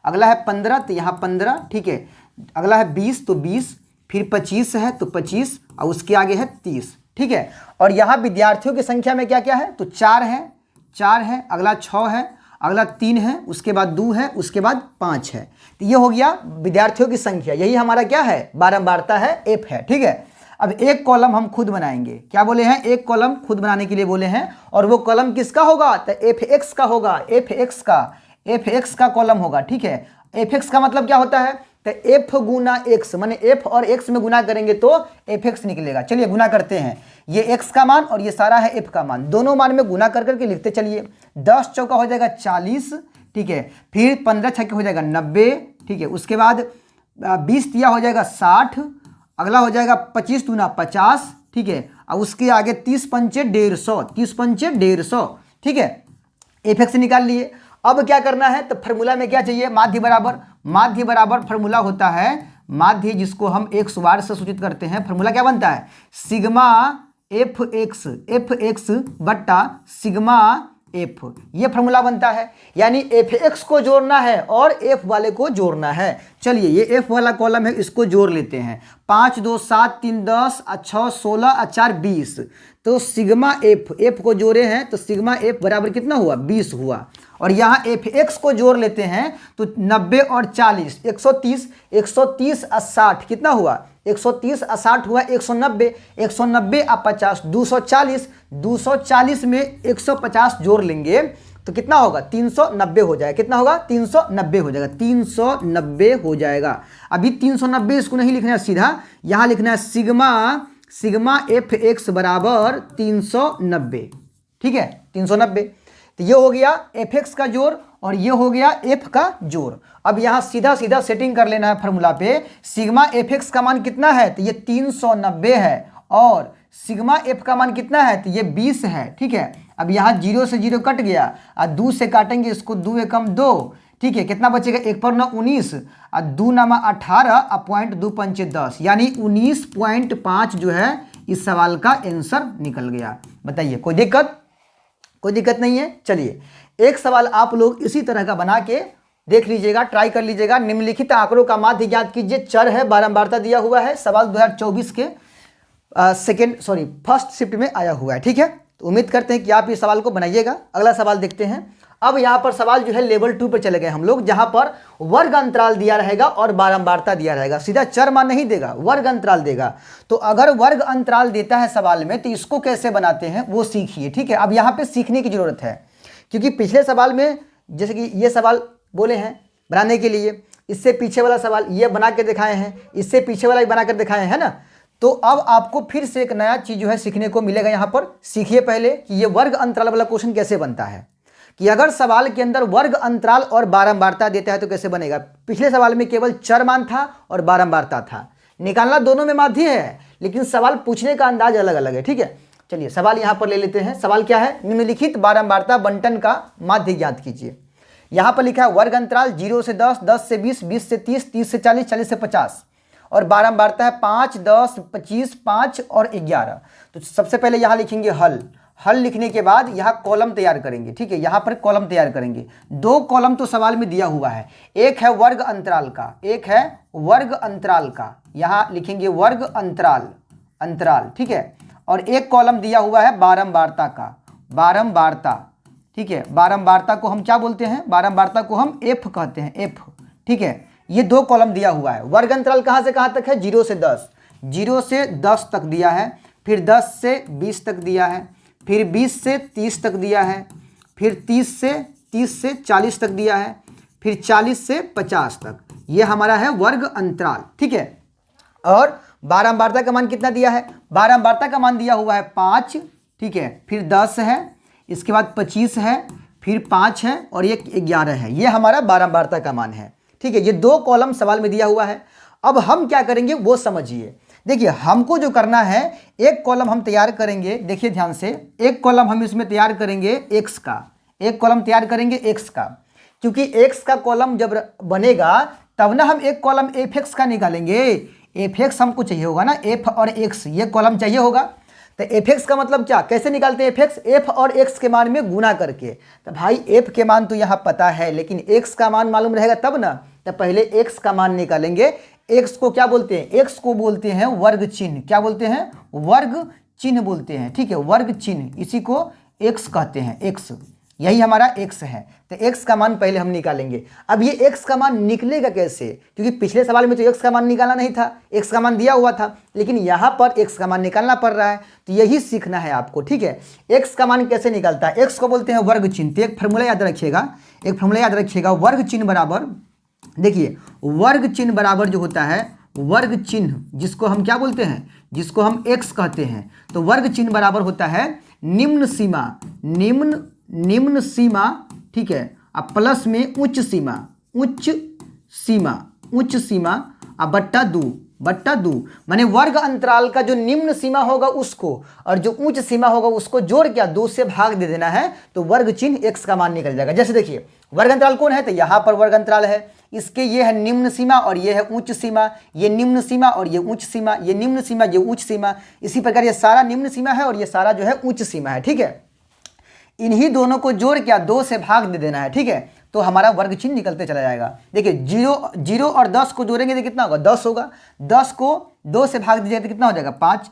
अगला है 15 तो यहाँ 15, ठीक है, अगला है 20 तो 20, फिर 25 है तो 25, और उसके आगे है 30, ठीक है। और यहाँ विद्यार्थियों की संख्या में क्या क्या है, तो 4 है, अगला 6 है, अगला 3 है, उसके बाद 2 है, उसके बाद 5 है। तो ये हो गया विद्यार्थियों की संख्या, यही हमारा क्या है, बारंबारता है, एफ है, ठीक है। अब एक कॉलम हम खुद बनाएंगे, क्या बोले हैं, एक कॉलम खुद बनाने के लिए बोले हैं, और वो कॉलम किसका होगा, तो एफ एक्स का होगा, एफ एक्स का कॉलम होगा, ठीक है। एफ एक्स का मतलब क्या होता है, तो एफ गुना एक्स, माने एफ और एक्स में गुना करेंगे तो एफ एक्स निकलेगा। चलिए गुना करते हैं, ये एक्स का मान और ये सारा है एफ का मान, दोनों मान में गुना कर करके लिखते चलिए। 10 चौका हो जाएगा 40, ठीक है, फिर 15 छक्के हो जाएगा 90, ठीक है, उसके बाद 20 दिया हो जाएगा 60, अगला हो जाएगा 25 दूना 50, ठीक है, और उसके आगे 30 पंचे 150, 30 पंचे 150, ठीक है, एफ एक्स निकाल लिए। अब क्या करना है, तो फार्मूला में क्या चाहिए, माध्य बराबर फार्मूला होता है, माध्य जिसको हम एक्स बार से सूचित करते हैं, फार्मूला क्या बनता है, सिग्मा एफ एक्स बट्टा सिग्मा एफ, ये फार्मूला बनता है। यानी एफ एक्स को जोड़ना है और एफ वाले को जोड़ना है। चलिए ये एफ वाला कॉलम है, इसको जोड़ लेते हैं, 5 2 7 3 10 6 16 4 20, तो सिग्मा एफ को जोड़े हैं तो सिग्मा एफ बराबर कितना हुआ, 20 हुआ। और यहाँ एफ एक्स को जोड़ लेते हैं तो 90 और 40 130 130 और 60 कितना हुआ, 130 और 60 हुआ 190, 190 और 50 240, 240 में 150 जोड़ लेंगे तो कितना होगा, 390 हो जाएगा। कितना होगा, 390 हो जाएगा, 390 हो जाएगा। अभी 390 इसको नहीं लिखना है सीधा, यहाँ लिखना है सिग्मा एफ एक्स बराबर 390, ठीक है, 390। तो ये हो गया एफ एक्स का जोड़ और ये हो गया एफ का जोड़। अब यहाँ सीधा सीधा सेटिंग कर लेना है फार्मूला पे, सिग्मा एफ एक्स का मान कितना है, तो ये 390 है, और सिग्मा एफ का मान कितना है, तो ये 20 है, ठीक है। अब यहाँ 0 से 0 कट गया, और 2 से काटेंगे इसको, 2 एकम 2, ठीक है, कितना बचेगा, 1 पर 9 19, और 2 नामा 18, और पॉइंट 2 पंचे 10, यानी 19.5 जो है इस सवाल का आंसर निकल गया। बताइए कोई दिक्कत नहीं है। चलिए एक सवाल आप लोग इसी तरह का बना के देख लीजिएगा, ट्राई कर लीजिएगा। निम्नलिखित आंकड़ों का माध्य ज्ञात कीजिए, चर है, बारंबारता दिया हुआ है, सवाल 2024 के फर्स्ट शिफ्ट में आया हुआ है, ठीक है। तो उम्मीद करते हैं कि आप इस सवाल को बनाइएगा। अगला सवाल देखते हैं। अब यहाँ पर सवाल जो है लेवल 2 पर चले गए हम लोग, जहाँ पर वर्ग अंतराल दिया रहेगा और बारंबारता दिया रहेगा, सीधा चर मान नहीं देगा, वर्ग अंतराल देगा। तो अगर वर्ग अंतराल देता है सवाल में तो इसको कैसे बनाते हैं वो सीखिए, ठीक है। अब यहाँ पे सीखने की जरूरत है, क्योंकि पिछले सवाल में जैसे कि ये सवाल बोले हैं बनाने के लिए, इससे पीछे वाला सवाल ये बना के दिखाए हैं, इससे पीछे वाला भी बना कर दिखाए हैं ना। तो अब आपको फिर से एक नया चीज़ जो है सीखने को मिलेगा। यहाँ पर सीखिए पहले कि ये वर्ग अंतराल वाला क्वेश्चन कैसे बनता है, कि अगर सवाल के अंदर वर्ग अंतराल और बारंबारता देता है तो कैसे बनेगा। पिछले सवाल में केवल चर मान था और बारंबारता था, निकालना दोनों में माध्य है, लेकिन सवाल पूछने का अंदाज अलग अलग है, ठीक है। चलिए सवाल यहाँ पर ले लेते हैं। सवाल क्या है, निम्नलिखित बारंबारता बंटन का माध्य ज्ञात कीजिए। यहाँ पर लिखा है वर्ग अंतराल 0 से 10, 10 से 20, 20 से 30, 30 से 40, 40 से 50, और बारंबारता है 5, 10, 25, 5 और 11। तो सबसे पहले यहाँ लिखेंगे हल लिखने के बाद यहाँ कॉलम तैयार करेंगे, ठीक है। यहाँ पर कॉलम तैयार करेंगे, 2 कॉलम तो सवाल में दिया हुआ है, एक है वर्ग अंतराल का, एक है वर्ग अंतराल का, यहाँ लिखेंगे वर्ग अंतराल, ठीक है। और एक कॉलम दिया हुआ है बारंबारता का, बारंबारता, ठीक है। बारंबारता को हम क्या बोलते हैं, बारंबारता को हम एफ कहते हैं, एफ, ठीक है। ये 2 कॉलम दिया हुआ है। वर्ग अंतराल कहाँ से कहाँ तक है, 0 से 10, 0 से 10 तक दिया है, फिर 10 से 20 तक दिया है, फिर 20 से 30 तक दिया है, फिर 30 से 40 तक दिया है, फिर 40 से 50 तक। ये हमारा है वर्ग अंतराल, ठीक है। और बारंबारता का मान कितना दिया है, बारंबारता का मान दिया हुआ है 5, ठीक है, फिर 10 है, इसके बाद 25 है, फिर 5 है और ये 11 है। ये हमारा बारंबारता का मान है, ठीक है। ये 2 कॉलम सवाल में दिया हुआ है। अब हम क्या करेंगे वो समझिए। देखिए हमको जो करना है, एक कॉलम हम तैयार करेंगे, देखिए ध्यान से, एक कॉलम हम इसमें तैयार करेंगे एक्स का, एक कॉलम तैयार करेंगे एक्स का, क्योंकि एक्स का कॉलम जब बनेगा तब ना हम एक कॉलम एफ एक्स का निकालेंगे। एफ एक्स हमको चाहिए होगा ना, एफ और एक्स ये कॉलम चाहिए होगा। तो एफ एक्स का मतलब क्या, कैसे निकालते हैं एफ एक्स, एफ और एक्स के मान में गुना करके। तो भाई एफ के मान तो यहाँ पता है, लेकिन एक्स का मान मालूम रहेगा तब ना। तो पहले एक्स का मान निकालेंगे। एक्स को क्या बोलते हैं, एक्स को बोलते हैं वर्ग चिन्ह। क्या बोलते हैं, वर्ग चिन्ह बोलते हैं, ठीक है, वर्ग चिन्ह, इसी को एक्स कहते हैं, एक्स, यही हमारा एक्स है। तो एक्स का मान पहले हम निकालेंगे। अब ये एक्स का मान निकलेगा कैसे, क्योंकि पिछले सवाल में तो एक्स का मान निकालना नहीं था, एक्स का मान दिया हुआ था, लेकिन यहाँ पर एक्स का मान निकालना पड़ रहा है। तो यही सीखना है आपको, ठीक है। एक्स का मान कैसे निकलता है, एक्स को बोलते हैं वर्ग चिन्ह। तो एक फॉर्मूला याद रखिएगा, एक फॉर्मूला याद रखिएगा, वर्ग चिन्ह बराबर, देखिए वर्ग चिन्ह बराबर जो होता है, वर्ग चिन्ह जिसको हम क्या बोलते हैं, जिसको हम एक्स कहते हैं, तो वर्ग चिन्ह बराबर होता है निम्न सीमा, निम्न सीमा, ठीक है, अब प्लस में उच्च सीमा, उच्च सीमा, उच्च सीमा, अब बट्टा दो, माने वर्ग अंतराल का जो निम्न सीमा होगा उसको और जो उच्च सीमा होगा उसको जोड़ क्या 2 से भाग दे देना है, तो वर्ग चिन्ह एक्स का मान निकल जाएगा। जैसे देखिए वर्ग अंतराल कौन है, तो यहाँ पर वर्ग अंतराल है, इसके ये है निम्न सीमा और ये है उच्च सीमा, ये निम्न सीमा और ये उच्च सीमा, ये निम्न सीमा ये उच्च सीमा, इसी प्रकार ये सारा निम्न सीमा है और ये सारा जो है उच्च सीमा है, ठीक है। इन्हीं दोनों को जोड़ क्या 2 से भाग दे देना है, ठीक है, तो हमारा वर्ग चिन्ह निकलते चला जाएगा। देखिए 0 और 10 को जोड़ेंगे तो कितना होगा, 10 होगा, 10 को 2 से भाग दीजिए तो कितना हो जाएगा 5,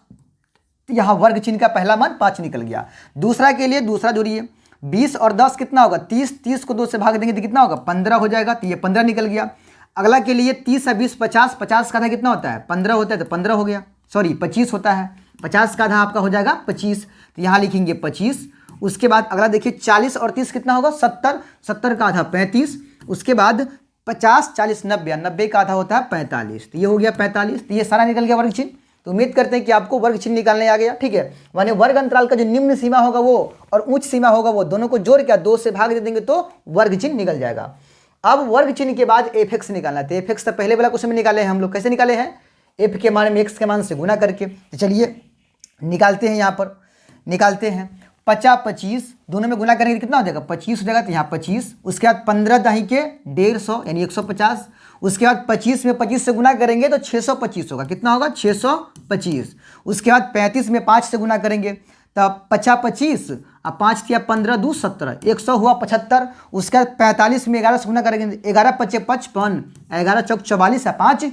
यहाँ वर्ग चिन्ह का पहला मान 5 निकल गया। दूसरा के लिए दूसरा जोड़िए, 20 और 10 कितना होगा 30, 30 को 2 से भाग देंगे तो कितना होगा 15 हो जाएगा, तो ये 15 निकल गया। अगला के लिए 30 और 20 50, 50 का आधा कितना होता है 15 होता है, तो 15 हो गया, सॉरी 25 होता है, 50 का आधा आपका हो जाएगा 25, तो यहाँ लिखेंगे 25। उसके बाद अगला देखिए 40 और 30 कितना होगा 70, 70 का आधा 35, उसके बाद 50 40 90, 90 का आधा होता है 45, तो ये हो गया 45, तो ये सारा निकल गया वर्ग चिन्ह। तो उम्मीद करते हैं कि आपको वर्ग चिन्ह निकालने आ गया, ठीक है। माने वर्ग अंतराल का जो निम्न सीमा होगा वो और उच्च सीमा होगा वो दोनों को जोड़ के 2 से भाग दे देंगे तो वर्ग चिन्ह निकल जाएगा। अब वर्ग चिन्ह के बाद एफ एक्स निकालना है, तो एफ एक्स तो पहले वाला क्वेश्चन में निकाले हैं हम लोग, कैसे निकाले हैं, एफ के मान में एक्स के मान से गुना करके। तो चलिए निकालते हैं, यहाँ पर निकालते हैं 50 25 दोनों में गुना करेंगे कितना हो जाएगा 25 हो जाएगा, तो यहाँ 25, उसके बाद 15 दाही के 150 यानी 150, उसके बाद 25 में 25 से गुना करेंगे तो 625 होगा, कितना होगा 625। उसके बाद 35 में 5 से गुना करेंगे तब 50 25, अब 5 किया 15 2 17, 100 हुआ 75। उसके बाद 45 में 11 से गुना करेंगे, 11 5 55, 11 चौक 44 है 5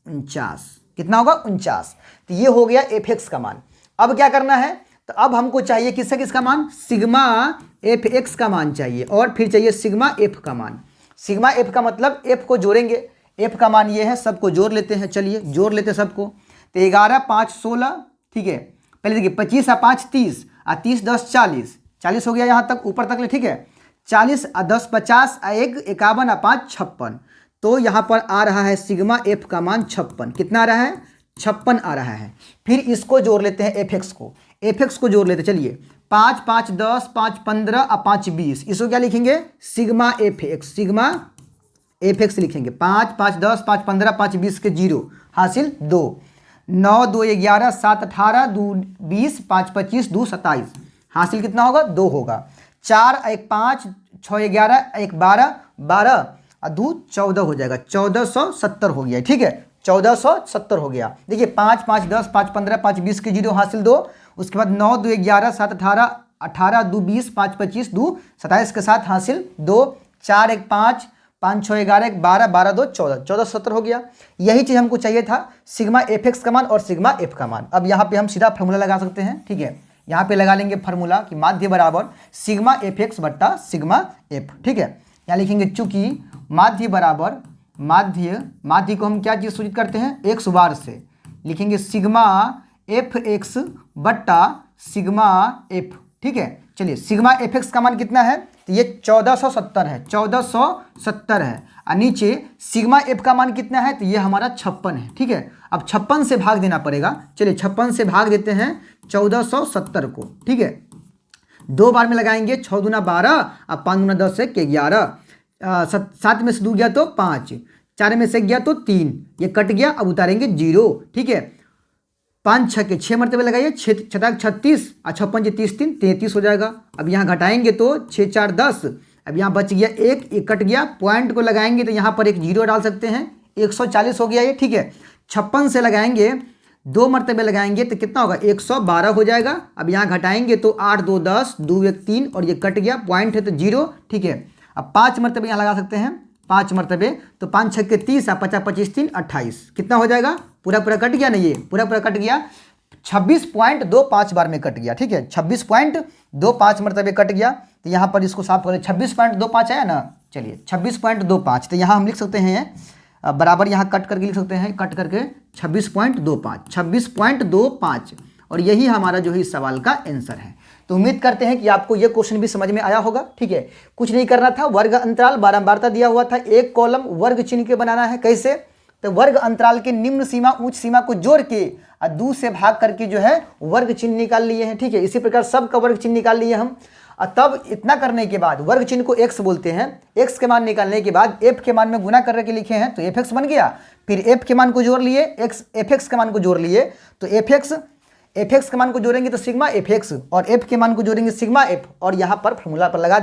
49, कितना होगा 49। तो ये हो गया एफ एक्स का मान। अब क्या करना है, तो अब हमको चाहिए किसका मान, सिग्मा एफ एक्स का मान चाहिए और फिर चाहिए सिग्मा एफ का मान। सिग्मा एफ का मतलब एफ को जोड़ेंगे, एफ का मान ये है, सबको जोड़ लेते हैं, चलिए जोड़ लेते हैं सबको। तो 11 5 16, ठीक है, पहले देखिए 25 और 5 30 और 30 10 40, 40 हो गया यहाँ तक ऊपर तक ले, ठीक है। 40 और 10 50 और 1 51 और 5 56, तो यहाँ पर आ रहा है सिग्मा एफ का मान 56, कितना आ रहा है 56 आ रहा है। फिर इसको जोड़ लेते हैं एफ एक्स को, एफ एक्स को जोड़ लेते चलिए 5 5 10 5 15 और 5 20, इसको क्या लिखेंगे sigma F x, sigma F x लिखेंगे 5 5 10 5 15 5 20 के 0 हासिल 2, 9 2 11 7 18 2 20 5 25 2 27 हासिल कितना होगा 2 होगा, 4 1 5 6 11 1 12 12 और 2 14 हो जाएगा, 1470 हो गया, ठीक है 1470 हो गया। देखिए 5 5 10 5 15 5 20 के 0 हासिल 2, उसके बाद 9 2 11 7 18 18 2 20 5 25 2 27 के साथ हासिल 2, 4 1 5 5 6 11 1 12 12 2 14, 1470 हो गया। यही चीज़ हमको चाहिए था, सिग्मा एफ एक्स का मान और सिग्मा एफ का मान। अब यहाँ पे हम सीधा फार्मूला लगा सकते हैं, ठीक है, यहाँ पे लगा लेंगे फार्मूला कि माध्य बराबर सिग्मा एफ एक्स बट्टा सिग्मा एफ, ठीक है। यहाँ लिखेंगे चूंकि माध्य बराबर माध्य को हम क्या चीज़ सूचित करते हैं एक्स बार से, लिखेंगे सिग्मा एफ एक्स बट्टा सिग्मा एफ, ठीक है। चलिए सिग्मा एफ एक्स का मान कितना है, तो ये 1470 है, 1470 है, और नीचे सिग्मा एफ का मान कितना है, तो ये हमारा 56 है, ठीक है। अब 56 से भाग देना पड़ेगा, चलिए 56 से भाग देते हैं 1470 को, ठीक है। 2 बार में लगाएंगे, 6 दूना 12 और 5 दूना 10 है 11, 7 में से 2 गया तो 5, 4 में से गया तो 3, ये कट गया, अब उतारेंगे 0, ठीक है। 5 छक्के 6 मरतबे लगाइए, 36 और 56 जी 30 3 33 हो जाएगा। अब यहाँ घटाएंगे तो 6 4 10, अब यहाँ बच गया एक कट गया, पॉइंट को लगाएंगे तो यहाँ पर एक जीरो डाल सकते हैं, 140 हो गया ये, ठीक है। 56 से लगाएंगे, 2 मरतबे लगाएंगे तो कितना होगा, 112 हो जाएगा। अब यहाँ घटाएंगे तो 8 2 10, 2 1 3 और ये कट गया, पॉइंट है तो जीरो, ठीक है। अब 5 मरतबे यहाँ लगा सकते हैं, 5 मरतबे, तो 5 छक्के 30 और 50 25 3 28, कितना हो जाएगा, पूरा कट गया ना, ये पूरा कट गया, 26.25 बार में कट गया, ठीक है। 26.25 मरतबे कट गया, तो यहाँ पर इसको साफ करें, 26.25 आया ना, चलिए 26.25, तो यहाँ हम लिख सकते हैं बराबर, यहाँ कट करके लिख सकते हैं, कट करके 26.25, और यही हमारा जो है इस सवाल का आंसर है। तो उम्मीद करते हैं कि आपको ये क्वेश्चन भी समझ में आया होगा, ठीक है। कुछ नहीं करना था, वर्ग अंतराल बारंबारता दिया हुआ था, एक कॉलम वर्ग चिन्ह के बनाना है। कैसे, तो वर्ग अंतराल के निम्न सीमा उच्च सीमा को जोड़ के और 2 से भाग करके जो है वर्ग चिन्ह निकाल लिए हैं, ठीक है। इसी प्रकार सब का वर्ग चिन्ह निकाल लिए हम, और तब इतना करने के बाद वर्ग चिन्ह को x बोलते हैं, x के मान निकालने के बाद f के मान में गुना करके लिखे हैं तो fx बन गया, फिर f के मान को जोड़ लिए, fx के मान को जोड़ लिए, तो fx के मान को जोड़ेंगे तो सिग्मा fx, और f के मान को जोड़ेंगे सिग्मा f, और यहाँ पर फॉर्मूला पर लगा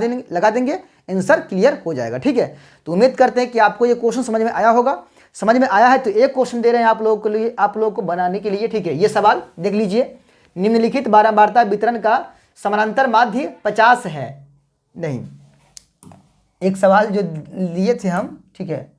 देंगे, आंसर क्लियर हो जाएगा, ठीक है। तो उम्मीद करते हैं कि आपको ये क्वेश्चन समझ में आया होगा। समझ में आया है तो एक क्वेश्चन दे रहे हैं आप लोगों के लिए, आप लोगों को बनाने के लिए, ठीक है। ये सवाल देख लीजिए, निम्नलिखित बारंबारता वितरण का समानांतर माध्य 50 है। नहीं, एक सवाल जो लिए थे हम, ठीक है,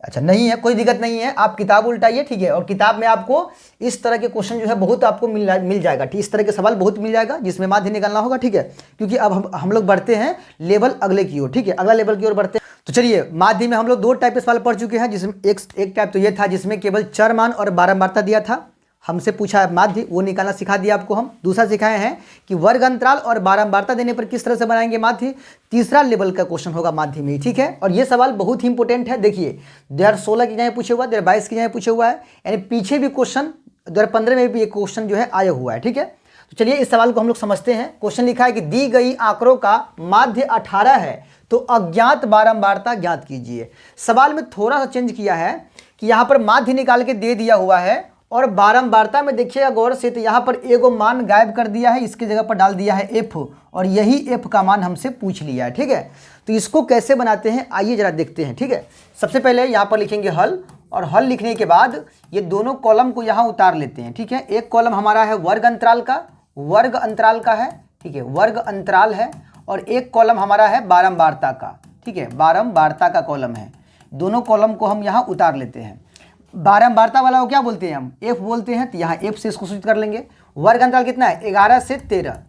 अच्छा नहीं है, कोई दिक्कत नहीं है, आप किताब उल्टाइए, ठीक है, और किताब में आपको इस तरह के क्वेश्चन जो है बहुत आपको मिल जाएगा, ठीक, इस तरह के सवाल बहुत मिल जाएगा जिसमें माध्य निकालना होगा, ठीक है। क्योंकि अब हम लोग बढ़ते हैं लेवल अगले की ओर, ठीक है, अगला लेवल की ओर बढ़ते हैं। तो चलिए, माध्य में हम लोग 2 टाइप के सवाल पढ़ चुके हैं, जिसमें एक टाइप तो ये था जिसमें केवल चर मान और बारंबारता दिया था, हमसे पूछा है माध्य, वो निकालना सिखा दिया आपको हम। दूसरा सिखाए हैं कि वर्ग अंतराल और बारंबारता देने पर किस तरह से बनाएंगे माध्य, तीसरा लेवल का क्वेश्चन होगा माध्य में, ठीक है। और ये सवाल बहुत ही इंपॉर्टेंट है, देखिए 2016 की जगह पूछे हुआ है, 2022 की जगह पूछे हुआ है, यानी पीछे भी क्वेश्चन 2015 में भी एक क्वेश्चन जो है आया हुआ है, ठीक है। तो चलिए इस सवाल को हम लोग समझते हैं। क्वेश्चन लिखा है कि दी गई आंकड़ों का माध्य 18 है तो अज्ञात बारंबारता ज्ञात कीजिए। सवाल में थोड़ा सा चेंज किया है कि यहाँ पर माध्य निकाल के दे दिया हुआ है, और बारंबारता में देखिएगा गौर से, तो यहाँ पर एगो मान गायब कर दिया है, इसकी जगह पर डाल दिया है f, और यही f का मान हमसे पूछ लिया है, ठीक है। तो इसको कैसे बनाते हैं आइए जरा देखते हैं, ठीक है। सबसे पहले यहाँ पर लिखेंगे हल, और हल लिखने के बाद ये दोनों कॉलम को यहाँ उतार लेते हैं, ठीक है। एक कॉलम हमारा है वर्ग अंतराल का है, ठीक है, वर्ग अंतराल है, और एक कॉलम हमारा है बारंबारता का, ठीक है, बारंबारता का कॉलम है। दोनों कॉलम को हम यहाँ उतार लेते हैं। बारंबारता वाला को क्या बोलते हैं हम, f बोलते हैं, तो यहाँ f से इसको सूचित कर लेंगे। वर्ग अंतराल कितना है, 11 से 13,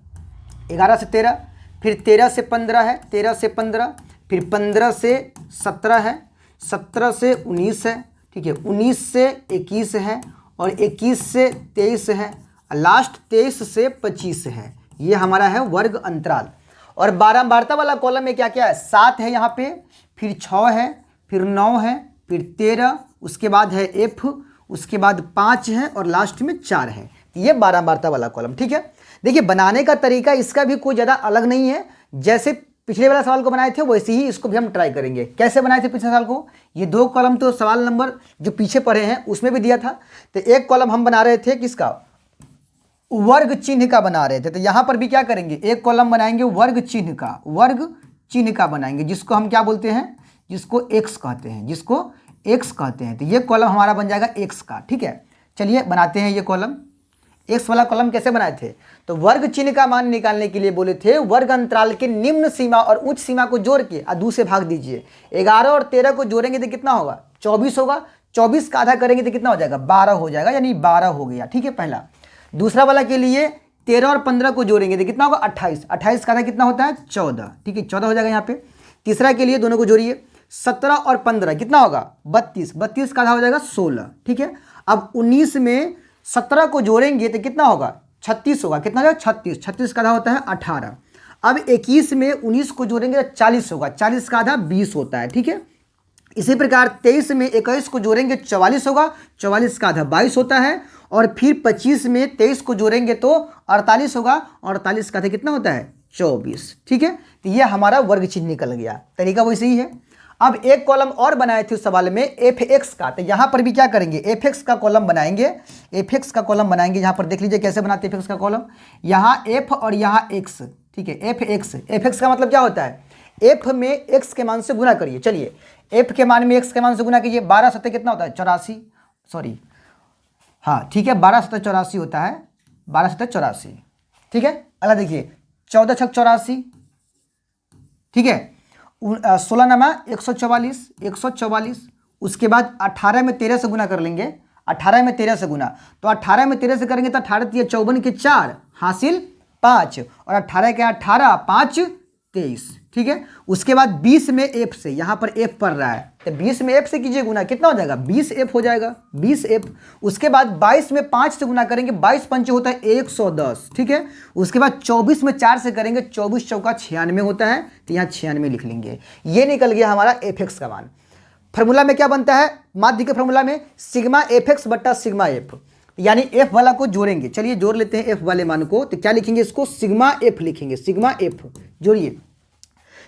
11 से 13, फिर 13 से 15 है, 13 से 15, फिर 15 से 17 है, 17 से 19 है, ठीक है, 19 से 21 है, और 21 से 23 है, लास्ट 23 से 25 है। ये हमारा है वर्ग अंतराल। और बारंबारता वाला कॉलम में क्या क्या है, 7 है यहाँ पे, फिर 6 है, फिर 9 है, फिर 13, उसके बाद है f, उसके बाद 5 है, और लास्ट में 4 है। ये बारंबारता वाला कॉलम, ठीक है। देखिए बनाने का तरीका इसका भी कोई ज़्यादा अलग नहीं है, जैसे पिछले वाला सवाल को बनाए थे वैसे ही इसको भी हम ट्राई करेंगे। कैसे बनाए थे पिछले साल को, ये 2 कॉलम तो सवाल नंबर जो पीछे पढ़े हैं उसमें भी दिया था। तो एक कॉलम हम बना रहे थे किसका, वर्ग चिन्ह का बना रहे थे, तो यहाँ पर भी क्या करेंगे, एक कॉलम बनाएंगे वर्ग चिन्ह का बनाएंगे, जिसको हम क्या बोलते हैं, जिसको x कहते हैं, जिसको x कहते हैं। तो ये कॉलम हमारा बन जाएगा x का, ठीक है। चलिए बनाते हैं ये कॉलम। x वाला कॉलम कैसे बनाए थे, तो वर्ग चिन्ह का मान निकालने के लिए बोले थे वर्ग अंतराल के निम्न सीमा और उच्च सीमा को जोड़ के 2 से भाग दीजिए। 11 और 13 को जोड़ेंगे तो कितना होगा, 24 होगा, 24 का आधा करेंगे तो कितना हो जाएगा, 12 हो जाएगा, यानी 12 हो गया, ठीक है पहला। दूसरा वाला के लिए 13 और 15 को जोड़ेंगे तो कितना होगा, 28, 28 का आधा कितना होता है, 14, ठीक है, 14 हो जाएगा यहाँ पे। तीसरा के लिए दोनों को जोड़िए, 17 और 15 कितना होगा, 32, 32 का आधा हो जाएगा 16, ठीक है। अब 19 में 17 को जोड़ेंगे तो कितना होगा, 36 होगा, कितना होगा 36, 36 का आधा होता है 18। अब 21 में 19 को जोड़ेंगे तो 40 होगा, 40 का आधा 20 होता है, ठीक है। इसी प्रकार 23 में 21 को जोड़ेंगे 44 होगा, 44 का आधा 22 होता है। और फिर 25 में 23 को जोड़ेंगे तो 48 होगा, 48 का आधा कितना होता है, 24, ठीक है। तो ये हमारा वर्ग चिन्ह निकल गया, तरीका वैसे ही है। अब एक कॉलम और बनाए थे उस सवाल में एफ एक्स का, तो यहाँ पर भी क्या करेंगे, एफ एक्स का कॉलम बनाएंगे, एफ एक्स का कॉलम बनाएंगे। यहाँ पर देख लीजिए कैसे बनाते हैं एफ एक्स का कॉलम, यहाँ एफ और यहाँ एक्स, ठीक है, एफ एक्स। एफ एक्स का मतलब क्या होता है, एफ में एक्स के मान से गुना करिए। चलिए एफ के मान में एक्स के मान से गुना कीजिए, 12 सत्ते कितना होता है 84, सॉरी हाँ ठीक है 12 सत्ते 84 होता है, 12 सत्ते 84, ठीक है। अगला देखिए 14 छक 84, ठीक है, 16 नमा 144, 144। उसके बाद 18 में 13 से गुना कर लेंगे, 18 में 13 से गुना, तो 18 में 13 से करेंगे तो 18 3 54 के 4 हासिल 5, और 18 के 18 5 23, ठीक है। उसके बाद 20 में एफ से, यहाँ पर एफ पड़ रहा है तो 20 में एफ से कीजिए गुना, कितना हो जाएगा 20 एफ हो जाएगा, 20 एफ। उसके बाद 22 में 5 से गुना करेंगे, 22 पंच होता है 110, ठीक है। उसके बाद 24 में 4 से करेंगे, 24 चौका 96 होता है, तो यहाँ 96 लिख लेंगे। ये निकल गया हमारा एफ एक्स का मान। फार्मूला में क्या बनता है, माध्य के फार्मूला में सिग्मा एफ एक्स बट्टा सिग्मा एफ, यानी एफ वाला को जोड़ेंगे। चलिए जोड़ लेते हैं एफ वाले मान को, तो क्या लिखेंगे इसको, सिग्मा एफ लिखेंगे, सिग्मा एफ जोड़िए।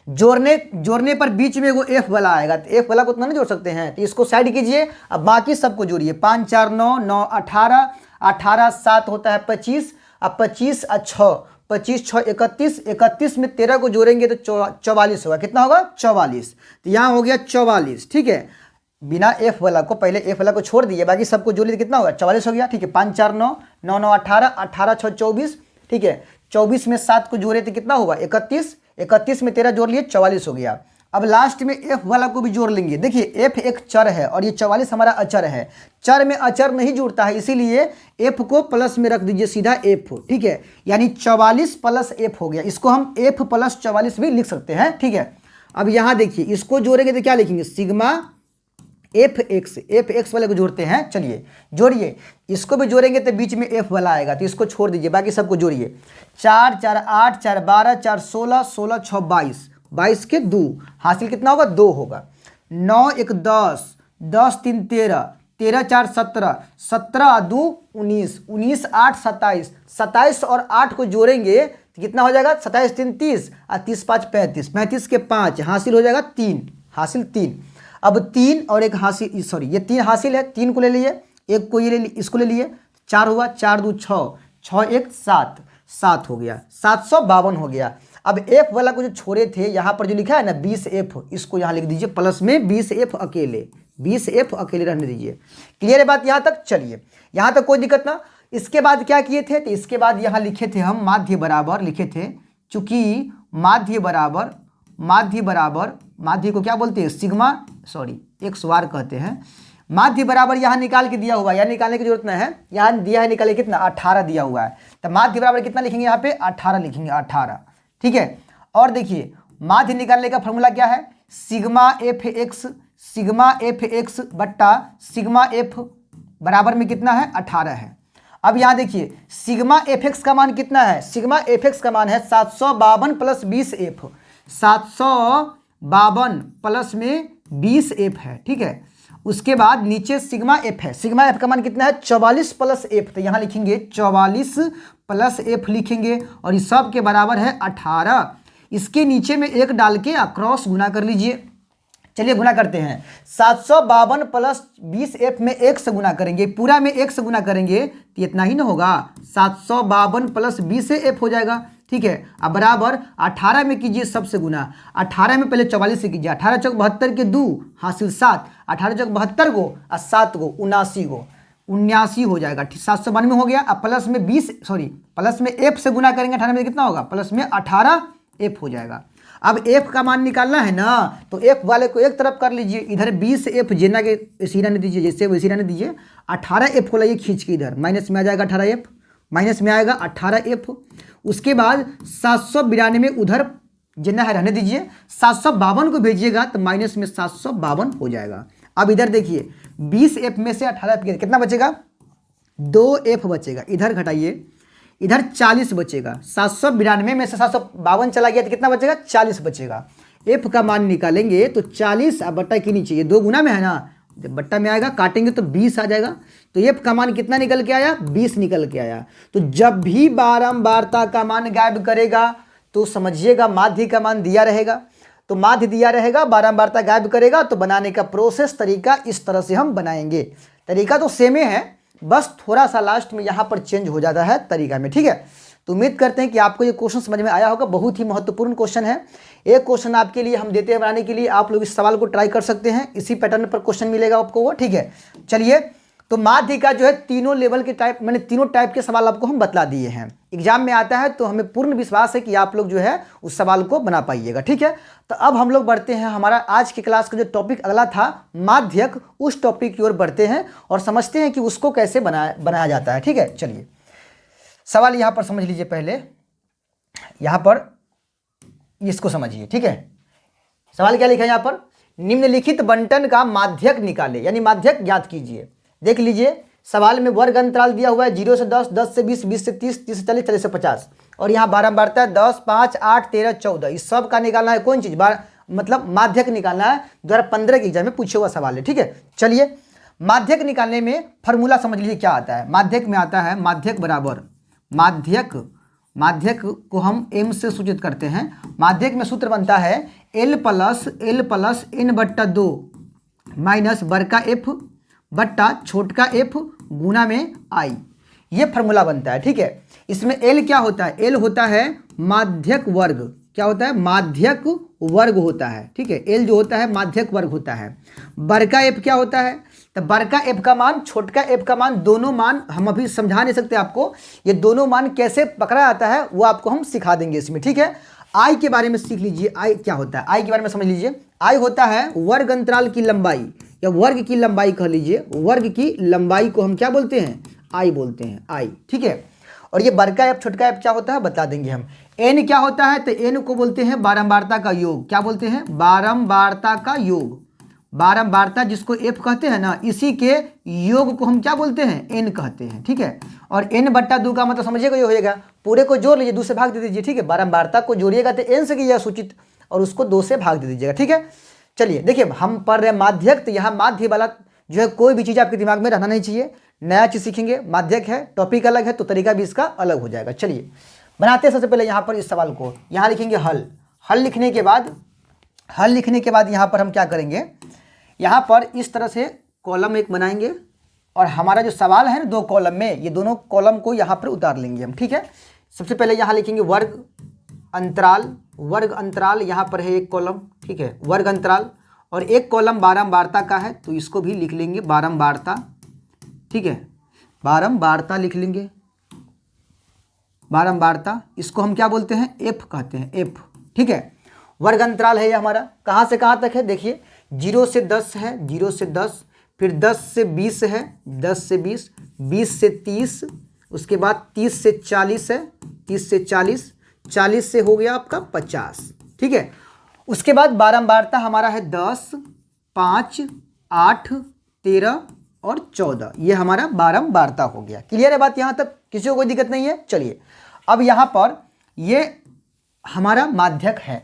जोड़ने पर बीच में वो एफ वाला आएगा, तो एफ वाला को उतना नहीं जोड़ सकते हैं, तो इसको साइड कीजिए। अब बाकी सबको जोड़िए, 5 4 9 9 18, 18 7 होता है 25, अब 25 और 6, 25 6 31, 31 में 13 को जोड़ेंगे तो 44 होगा, कितना होगा 44, तो यहाँ हो गया 44, ठीक है। बिना एफ वाला को, पहले एफ वाला को छोड़ दिए, बाकी सबको जोड़ लीजिए, कितना होगा 44 हो गया, ठीक है। 5 4 9 9 9 18, 18 6 24, ठीक है। 24 में 7 को जोड़े तो कितना होगा 31, 31 में 13 जोड़ लिए 44 हो गया। अब लास्ट में एफ वाला को भी जोड़ लेंगे। देखिए एफ एक चर है और ये 44 हमारा अचर है, चर में अचर नहीं जुड़ता है, इसीलिए एफ को प्लस में रख दीजिए सीधा एफ, ठीक है, यानी 44 प्लस एफ हो गया। इसको हम एफ प्लस 44 भी लिख सकते हैं, ठीक है। अब यहाँ देखिए इसको जोड़ेंगे तो क्या लिखेंगे, सिग्मा एफ एक्स वाले को जोड़ते हैं। चलिए जोड़िए, इसको भी जोड़ेंगे तो बीच में एफ वाला आएगा, तो इसको छोड़ दीजिए, बाकी सबको जोड़िए। 4 4 8 4 12 4 16, 16 6 22, 22 के 2 हासिल कितना होगा 2 होगा। 9 1 10, 10 3 13, 13 4 17, 17 2 19, 19 8 27, 27 और 8 को जोड़ेंगे तो कितना हो जाएगा 27 3 30 और 30 5 35, 35 के 5 हासिल हो जाएगा 3, हासिल 3। अब 3 और एक हासिल, सॉरी ये 3 हासिल है, 3 को ले लिए, एक को ये ले लिए, इसको ले लिए, 4 हुआ, 4 2 6, 6 1 7, 7 हो गया, 752 हो गया। अब एफ वाला को जो छोड़े थे, यहाँ पर जो लिखा है ना 20 एफ, इसको यहाँ लिख दीजिए प्लस में 20 एफ अकेले, 20 एफ अकेले रहने दीजिए। क्लियर है बात यहाँ तक, चलिए यहाँ तक कोई दिक्कत ना। इसके बाद क्या किए थे, तो इसके बाद यहाँ लिखे थे हम माध्य बराबर लिखे थे, चूंकि माध्य बराबर, माध्य को क्या बोलते हैं सिग्मा, सॉरी एक्स वार कहते हैं। माध्य बराबर यहाँ निकाल के दिया हुआ है, यहाँ निकालने की जरूरत नहीं है, यहाँ दिया है निकाले कितना 18 दिया हुआ है, तो माध्य बराबर कितना लिखेंगे यहाँ पे 18 लिखेंगे, 18, ठीक है। और देखिए माध्य निकालने का फॉर्मूला क्या है, सिग्मा एफ एक्स बट्टा सिग्मा एफ बराबर में कितना है 18 है। अब यहाँ देखिए सिग्मा एफ एक्स का मान कितना है, सिग्मा एफ एक्स का मान है 752 प्लस 20 एफ, 752 प्लस में 20 एफ है, ठीक है। उसके बाद नीचे सिग्मा एफ है, सिग्मा एफ का मान कितना है 44 प्लस एफ, तो यहाँ लिखेंगे 44 प्लस एफ लिखेंगे, और इस सब के बराबर है 18। इसके नीचे में एक डाल के क्रॉस गुना कर लीजिए। चलिए गुना करते हैं, 752 प्लस 20 एफ में 1 से गुना करेंगे, पूरा में 1 से गुना करेंगे तो इतना ही ना होगा, 752 प्लस 20 एफ हो जाएगा, ठीक है। अब बराबर 18 में कीजिए सबसे गुना, 18 में पहले 44 से कीजिए, 18 चौक 72 के 2 हासिल 7, 18 चौक 72 को और 7 को 79 हो जाएगा, 792 हो गया। अब प्लस में 20, सॉरी प्लस में एफ से गुना करेंगे 18 में कितना होगा, प्लस में 18 एफ हो जाएगा। अब एफ का मान निकालना है ना, तो एफ वाले को एक तरफ कर लीजिए, इधर 20 एफ जेना के इसी रहने दीजिए, जैसे वैसे रहने दीजिए। 18 एफ को लाइए खींच के इधर, माइनस में आ जाएगा 18 एफ, माइनस में आएगा 18 एफ। उसके बाद 792 उधर जेना है रहने दीजिए, 752 को भेजिएगा तो माइनस में 752 हो जाएगा। अब इधर देखिए 20 एफ में से 18 एफ कितना बचेगा, 2 एफ बचेगा, इधर घटाइए, इधर 40 बचेगा, 792 में से 752 चला गया तो कितना बचेगा 40 बचेगा। एफ का मान निकालेंगे तो 40 और बट्टा के नीचे ये 2 गुना में है ना, जब बट्टा में आएगा काटेंगे तो 20 आ जाएगा, तो एफ का मान कितना निकल के आया 20 निकल के आया। तो जब भी बारंबारता का मान गायब करेगा तो समझिएगा माध्य का मान दिया रहेगा, तो माध्य दिया रहेगा, बारंबारता गायब करेगा, तो बनाने का प्रोसेस तरीका इस तरह से हम बनाएंगे। तरीका तो सेम ही है, बस थोड़ा सा लास्ट में यहाँ पर चेंज हो जाता है तरीका में, ठीक है। तो उम्मीद करते हैं कि आपको ये क्वेश्चन समझ में आया होगा। बहुत ही महत्वपूर्ण क्वेश्चन है। एक क्वेश्चन आपके लिए हम देते हैं बनाने के लिए, आप लोग इस सवाल को ट्राई कर सकते हैं, इसी पैटर्न पर क्वेश्चन मिलेगा आपको वो, ठीक है। चलिए, तो माध्य का जो है तीनों लेवल के टाइप, मैंने तीनों टाइप के सवाल आपको हम बतला दिए हैं। एग्जाम में आता है तो हमें पूर्ण विश्वास है कि आप लोग जो है उस सवाल को बना पाइएगा, ठीक है। तो अब हम लोग बढ़ते हैं, हमारा आज की क्लास का जो टॉपिक अगला था माध्यक, उस टॉपिक की ओर बढ़ते हैं और समझते हैं कि उसको कैसे बनाया जाता है, ठीक है। चलिए, सवाल यहाँ पर समझ लीजिए। पहले यहाँ पर इसको समझिए, ठीक है। सवाल क्या लिखा है यहाँ पर, निम्नलिखित बंटन का माध्यक निकाले, यानी माध्यक ज्ञात कीजिए। देख लीजिए, सवाल में वर्ग अंतराल दिया हुआ है 0 से 10, 10 से 20, 20 से 30, 30 से 40, 40 से 50, और यहाँ बारंबारता है 10, 5, 8, 13, 14। इस सब का निकालना है कौन चीज़, मतलब माध्यक निकालना है। 2015 के एग्जाम में पूछे हुआ सवाल है, ठीक है। चलिए, माध्यक निकालने में फॉर्मूला समझ लीजिए क्या आता है। माध्यक में आता है माध्यक बराबर माध्यक को हम m से सूचित करते हैं। माध्यक में सूत्र बनता है L प्लस n/2 माइनस बड़का f बट्टा छोटका f गुना में I। ये फॉर्मूला बनता है, ठीक है। इसमें L क्या होता है, L होता है माध्यक वर्ग। क्या होता है, माध्यक वर्ग होता है, ठीक है। L जो होता है माध्यक वर्ग होता है। बड़का f क्या होता है, तो बड़का f का मान, छोटका f का मान, दोनों मान हम अभी समझा नहीं सकते आपको। ये दोनों मान कैसे पकड़ा जाता है वो आपको हम सिखा देंगे इसमें, ठीक है। I के बारे में सीख लीजिए, I क्या होता है, I के बारे में समझ लीजिए। I होता है वर्ग अंतराल की लंबाई, या वर्ग की लंबाई कह लीजिए। वर्ग की लंबाई को हम क्या बोलते हैं, I बोलते हैं, I, ठीक है। और ये बड़का f छोटका f क्या होता है बता देंगे हम। n क्या होता है, तो n को बोलते हैं बारंबारता का योग। क्या बोलते हैं, बारंबारता का योग। बारंबारता जिसको f कहते हैं ना, इसी के योग को हम क्या बोलते हैं, n कहते हैं, ठीक है। और n/2 का मतलब समझिएगा ये होएगा, पूरे को जोड़ लीजिए, 2 से भाग दे दीजिए, ठीक है। बारंबारता को जोड़िएगा तो n से कीजिएगा सूचित, और उसको 2 से भाग दे दीजिएगा, ठीक है। चलिए देखिए, हम पढ़ रहे हैं माध्यक, तो यहाँ माध्य वाला जो है कोई भी चीज़ आपके दिमाग में रहना नहीं चाहिए। नया चीज़ सीखेंगे, माध्यक है, टॉपिक अलग है, तो तरीका भी इसका अलग हो जाएगा। चलिए बनाते हैं सबसे पहले यहाँ पर इस सवाल को। यहाँ लिखेंगे हल। हल लिखने के बाद यहाँ पर हम क्या करेंगे, यहाँ पर इस तरह से कॉलम एक बनाएंगे, और हमारा जो सवाल है ना 2 कॉलम में, ये दोनों कॉलम को यहाँ पर उतार लेंगे हम, ठीक है। सबसे पहले यहाँ लिखेंगे वर्ग अंतराल, यहाँ पर है एक कॉलम, ठीक है, वर्ग अंतराल, और एक कॉलम बारंबारता का है, तो इसको भी लिख लेंगे बारंबारता, ठीक है। बारंबारता लिख लेंगे, बारंबारता, इसको हम क्या बोलते हैं, f कहते हैं, f, ठीक है। वर्ग अंतराल है ये हमारा, कहाँ से कहाँ तक है, देखिए 0 से 10 है, 0 से 10, फिर 10 से 20 है, 10 से 20, 20 से 30, उसके बाद 30 से 40 है, 30 से 40, 40 से हो गया आपका 50, ठीक है। उसके बाद बारंबारता हमारा है 10, 5, 8, 13 और 14, ये हमारा बारंबारता हो गया। क्लियर है बात यहाँ तक, किसी को कोई दिक्कत नहीं है। चलिए, अब यहाँ पर ये हमारा माध्यक है,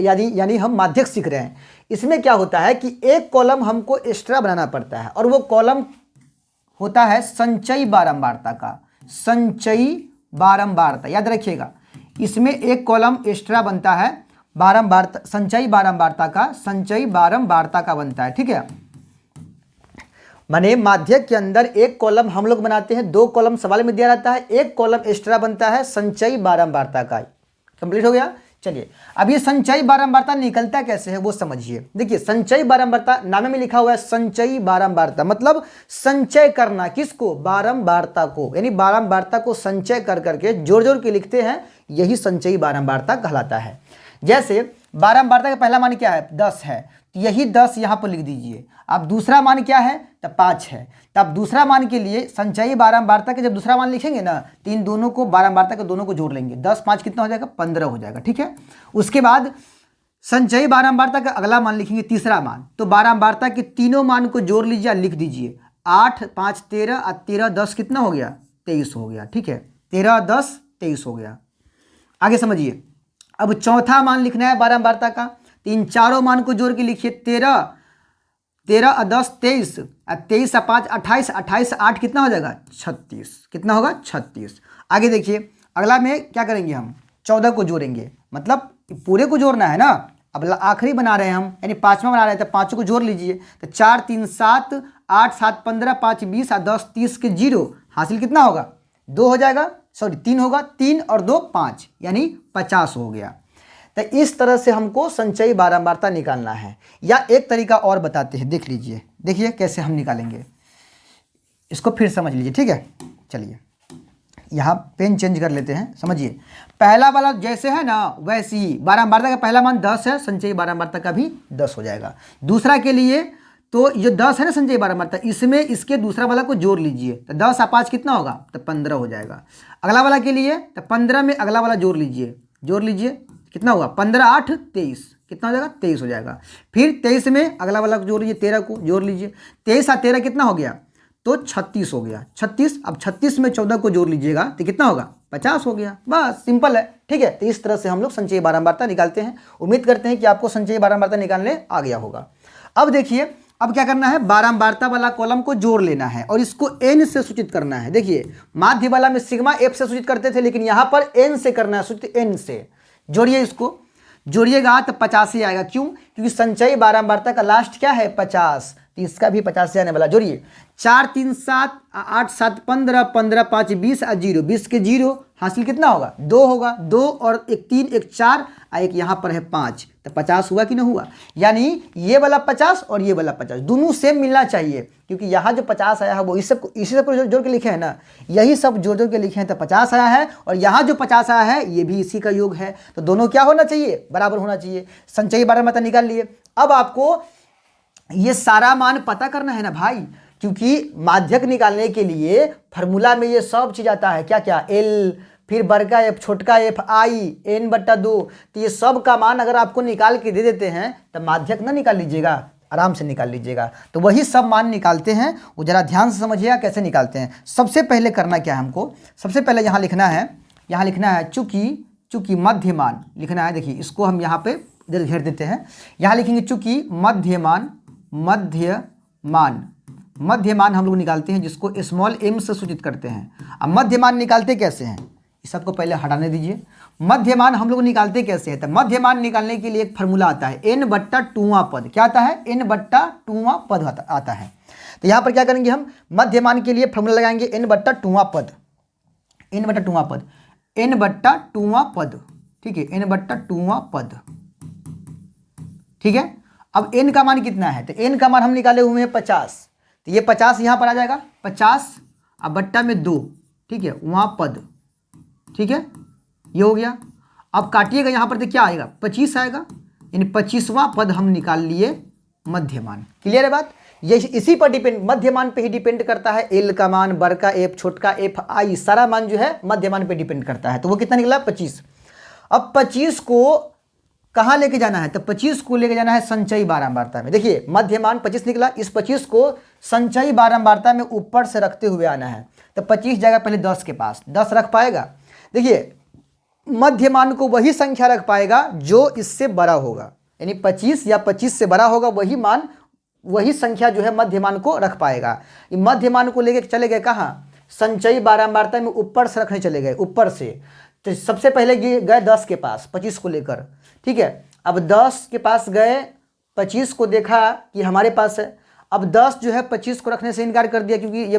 यानी हम माध्यक सीख रहे हैं। इसमें क्या होता है कि एक कॉलम हमको एक्स्ट्रा बनाना पड़ता है, और वो कॉलम होता है संचयी बारंबारता का। संचयी बारंबारता याद रखिएगा, इसमें एक कॉलम एक्स्ट्रा बनता है बारंबारता, संचयी बारंबारता का बनता है, ठीक है। माने माध्यक के अंदर एक कॉलम हम लोग बनाते हैं, 2 कॉलम सवाल में दिया रहता है, एक कॉलम एक्स्ट्रा बनता है संचयी बारंबारता का। कंप्लीट हो गया। चलिए, अब ये संचयी बारंबारता निकलता कैसे है वो समझिए। देखिए, संचयी बारंबारता नाम में लिखा हुआ है, संचयी बारंबारता मतलब संचय करना, किसको, बारंबारता को, यानी बारंबारता को संचय कर करके जोड़ जोड़ के लिखते हैं, यही संचयी बारंबारता कहलाता है। जैसे बारंबारता का पहला मान क्या है, 10 है, तो यही 10 यहाँ पर लिख दीजिए। अब दूसरा मान क्या है, तो 5 है, तब दूसरा मान के लिए संचयी बारंबारता के जब दूसरा मान लिखेंगे ना, तो इन दोनों को, बारंबारता के दोनों को जोड़ लेंगे, 10 5 कितना हो जाएगा, 15 हो जाएगा, ठीक है। उसके बाद संचयी बारंबारता का अगला मान लिखेंगे, तीसरा मान, तो बारंबारता के तीनों मान को जोड़ लीजिए, लिख दीजिए, 8 5 13 और 13 10 कितना हो गया, 23 हो गया, ठीक है। 13 10 23 हो गया। आगे समझिए, अब चौथा मान लिखना है बारंबारता का, तो इन चारों मान को जोड़ के लिखिए, 13 और 10 23, 23 और 5 28, 28 से 8 कितना हो जाएगा, 36, कितना होगा, 36। आगे देखिए, अगला में क्या करेंगे हम, 14 को जोड़ेंगे, मतलब पूरे को जोड़ना है ना, अब आखिरी बना रहे हैं हम, यानी पाँचवा बना रहे हैं, तो पाँचों को जोड़ लीजिए। तो 4 3 7, 8 7 15, 5 20 और 10 30 के 0 हासिल कितना होगा? 2 हो जाएगा, सॉरी 3 होगा, 3 और 2 5 यानी 50 हो गया। तो इस तरह से हमको संचयी बारंबारता निकालना है। या एक तरीका और बताते हैं, देख लीजिए, देखिए कैसे हम निकालेंगे, इसको फिर समझ लीजिए, ठीक है। चलिए यहाँ पेन चेंज कर लेते हैं, समझिए। पहला वाला जैसे है ना वैसे ही बारंबारता का पहला मान 10 है, संचयी बारंबारता का भी 10 हो जाएगा। दूसरा के लिए तो ये 10 है ना संचयी बारंबारता, इसमें इसके दूसरा वाला को जोड़ लीजिए, तो 10 और 5 कितना होगा? तो 15 हो जाएगा। अगला वाला के लिए तो 15 में अगला वाला जोड़ लीजिए, कितना हुआ? 15 8 23, कितना हो जाएगा? 23 हो जाएगा। फिर 23 में अगला वाला को जोड़ लीजिए, 13 को जोड़ लीजिए, 23 और 13 कितना हो गया? तो 36 हो गया। 36, अब 36 में 14 को जोड़ लीजिएगा तो कितना होगा? 50 हो गया। बस सिंपल है, ठीक है। तो इस तरह से हम लोग संचयी बारंबारता निकालते हैं। उम्मीद करते हैं कि आपको संचयी बारंबारता निकालने आ गया होगा। अब देखिए, अब क्या करना है? बारंबारता वाला कॉलम को जोड़ लेना है और इसको n से सूचित करना है। देखिए माध्य वाला में सिग्मा f से सूचित करते थे, लेकिन यहाँ पर n से करना है, सूचित n से। जोड़िए, इसको जोड़िएगा तो 50 ही आएगा। क्यों? क्योंकि संचयी बारंबारता का लास्ट क्या है? 50, तो इसका भी 50 से आने वाला। जोड़िए, 4 3 7, 8 7 15, 15 5 20 और 0, 20 के 0 हासिल कितना होगा? 2 होगा। 2 और एक 3, एक 4 और एक यहाँ पर है 5, तो 50 हुआ कि नहीं हुआ? यानी ये वाला 50 और ये वाला 50 दोनों सेम मिलना चाहिए, क्योंकि यहाँ जो 50 आया है वो इसी सब जोड़ के लिखे हैं ना, यही सब जोड़ के लिखे हैं, तो 50 आया है। और यहाँ जो 50 आया है ये भी इसी का योग है, तो दोनों क्या होना चाहिए? बराबर होना चाहिए। संचयी बारंबारता निकाल लिए। अब आपको ये सारा मान पता करना है ना भाई, क्योंकि माध्यक निकालने के लिए फार्मूला में ये सब चीज़ आता है। क्या क्या? एल, फिर बड़का एफ, छोटका एफ, आई, n/2। तो ये सब का मान अगर आपको निकाल के दे देते हैं तो माध्यक ना निकाल लीजिएगा, आराम से निकाल लीजिएगा। तो वही सब मान निकालते हैं, वो ज़रा ध्यान से समझिएगा कैसे निकालते हैं। सबसे पहले करना क्या है हमको? सबसे पहले यहाँ लिखना है चूँकि मध्यमान लिखना है। देखिए इसको हम यहाँ पे इधर घेर देते हैं, यहाँ लिखेंगे चूँकि मध्यमान हम लोग निकालते हैं, जिसको स्मॉल m से सूचित करते हैं। अब मध्यमान निकालते कैसे हैं, इस सबको पहले हटाने दीजिए। मध्यमान हम लोग निकालते कैसे हैं? तो मध्यमान निकालने के लिए एक फार्मूला आता है, n/2वां पद। क्या आता है? n/2वां पद आता है। तो यहाँ पर क्या करेंगे हम? मध्यमान के लिए फार्मूला लगाएंगे n/2वां पद, n/2वां पद, ठीक है, n/2वां पद, ठीक है। अब n का मान कितना है? तो n का मान हम निकाले हुए हैं 50, तो ये 50 यहाँ पर आ जाएगा, 50 अब बट्टा में 2, ठीक है, वहाँ पद, ठीक है, ये हो गया। अब काटिएगा यहाँ पर तो क्या आएगा? 25 आएगा, यानी 25वां पद हम निकाल लिए मध्यमान। क्लियर है बात? ये इसी पर डिपेंड, मध्यमान पे ही डिपेंड करता है। एल का मान, बड़का एफ, छोटका एफ, आई, सारा मान जो है मध्यमान पे डिपेंड करता है। तो वो कितना निकला? 25। अब 25 को कहाँ लेके जाना है? तो 25 को लेके जाना है संचयी बारंबारता में। देखिए मध्यमान 25 निकला, इस 25 को संचयी बारंबारता में ऊपर से रखते हुए आना है। तो 25 जगह पहले 10 के पास 10 रख पाएगा। देखिए मध्यमान को वही संख्या रख पाएगा जो इससे बड़ा होगा, यानी 25 या 25 से बड़ा होगा, वही संख्या जो है मध्यमान को रख पाएगा। ये मध्यमान को लेके चले गए कहाँ? संचयी बारंबारता में ऊपर से रखने चले गए, ऊपर से। तो सबसे पहले गए 10 के पास 25 को लेकर, ठीक है। अब 10 के पास गए, 25 को देखा कि हमारे पास है। अब 10 जो है 25 को रखने से इनकार कर दिया, क्योंकि ये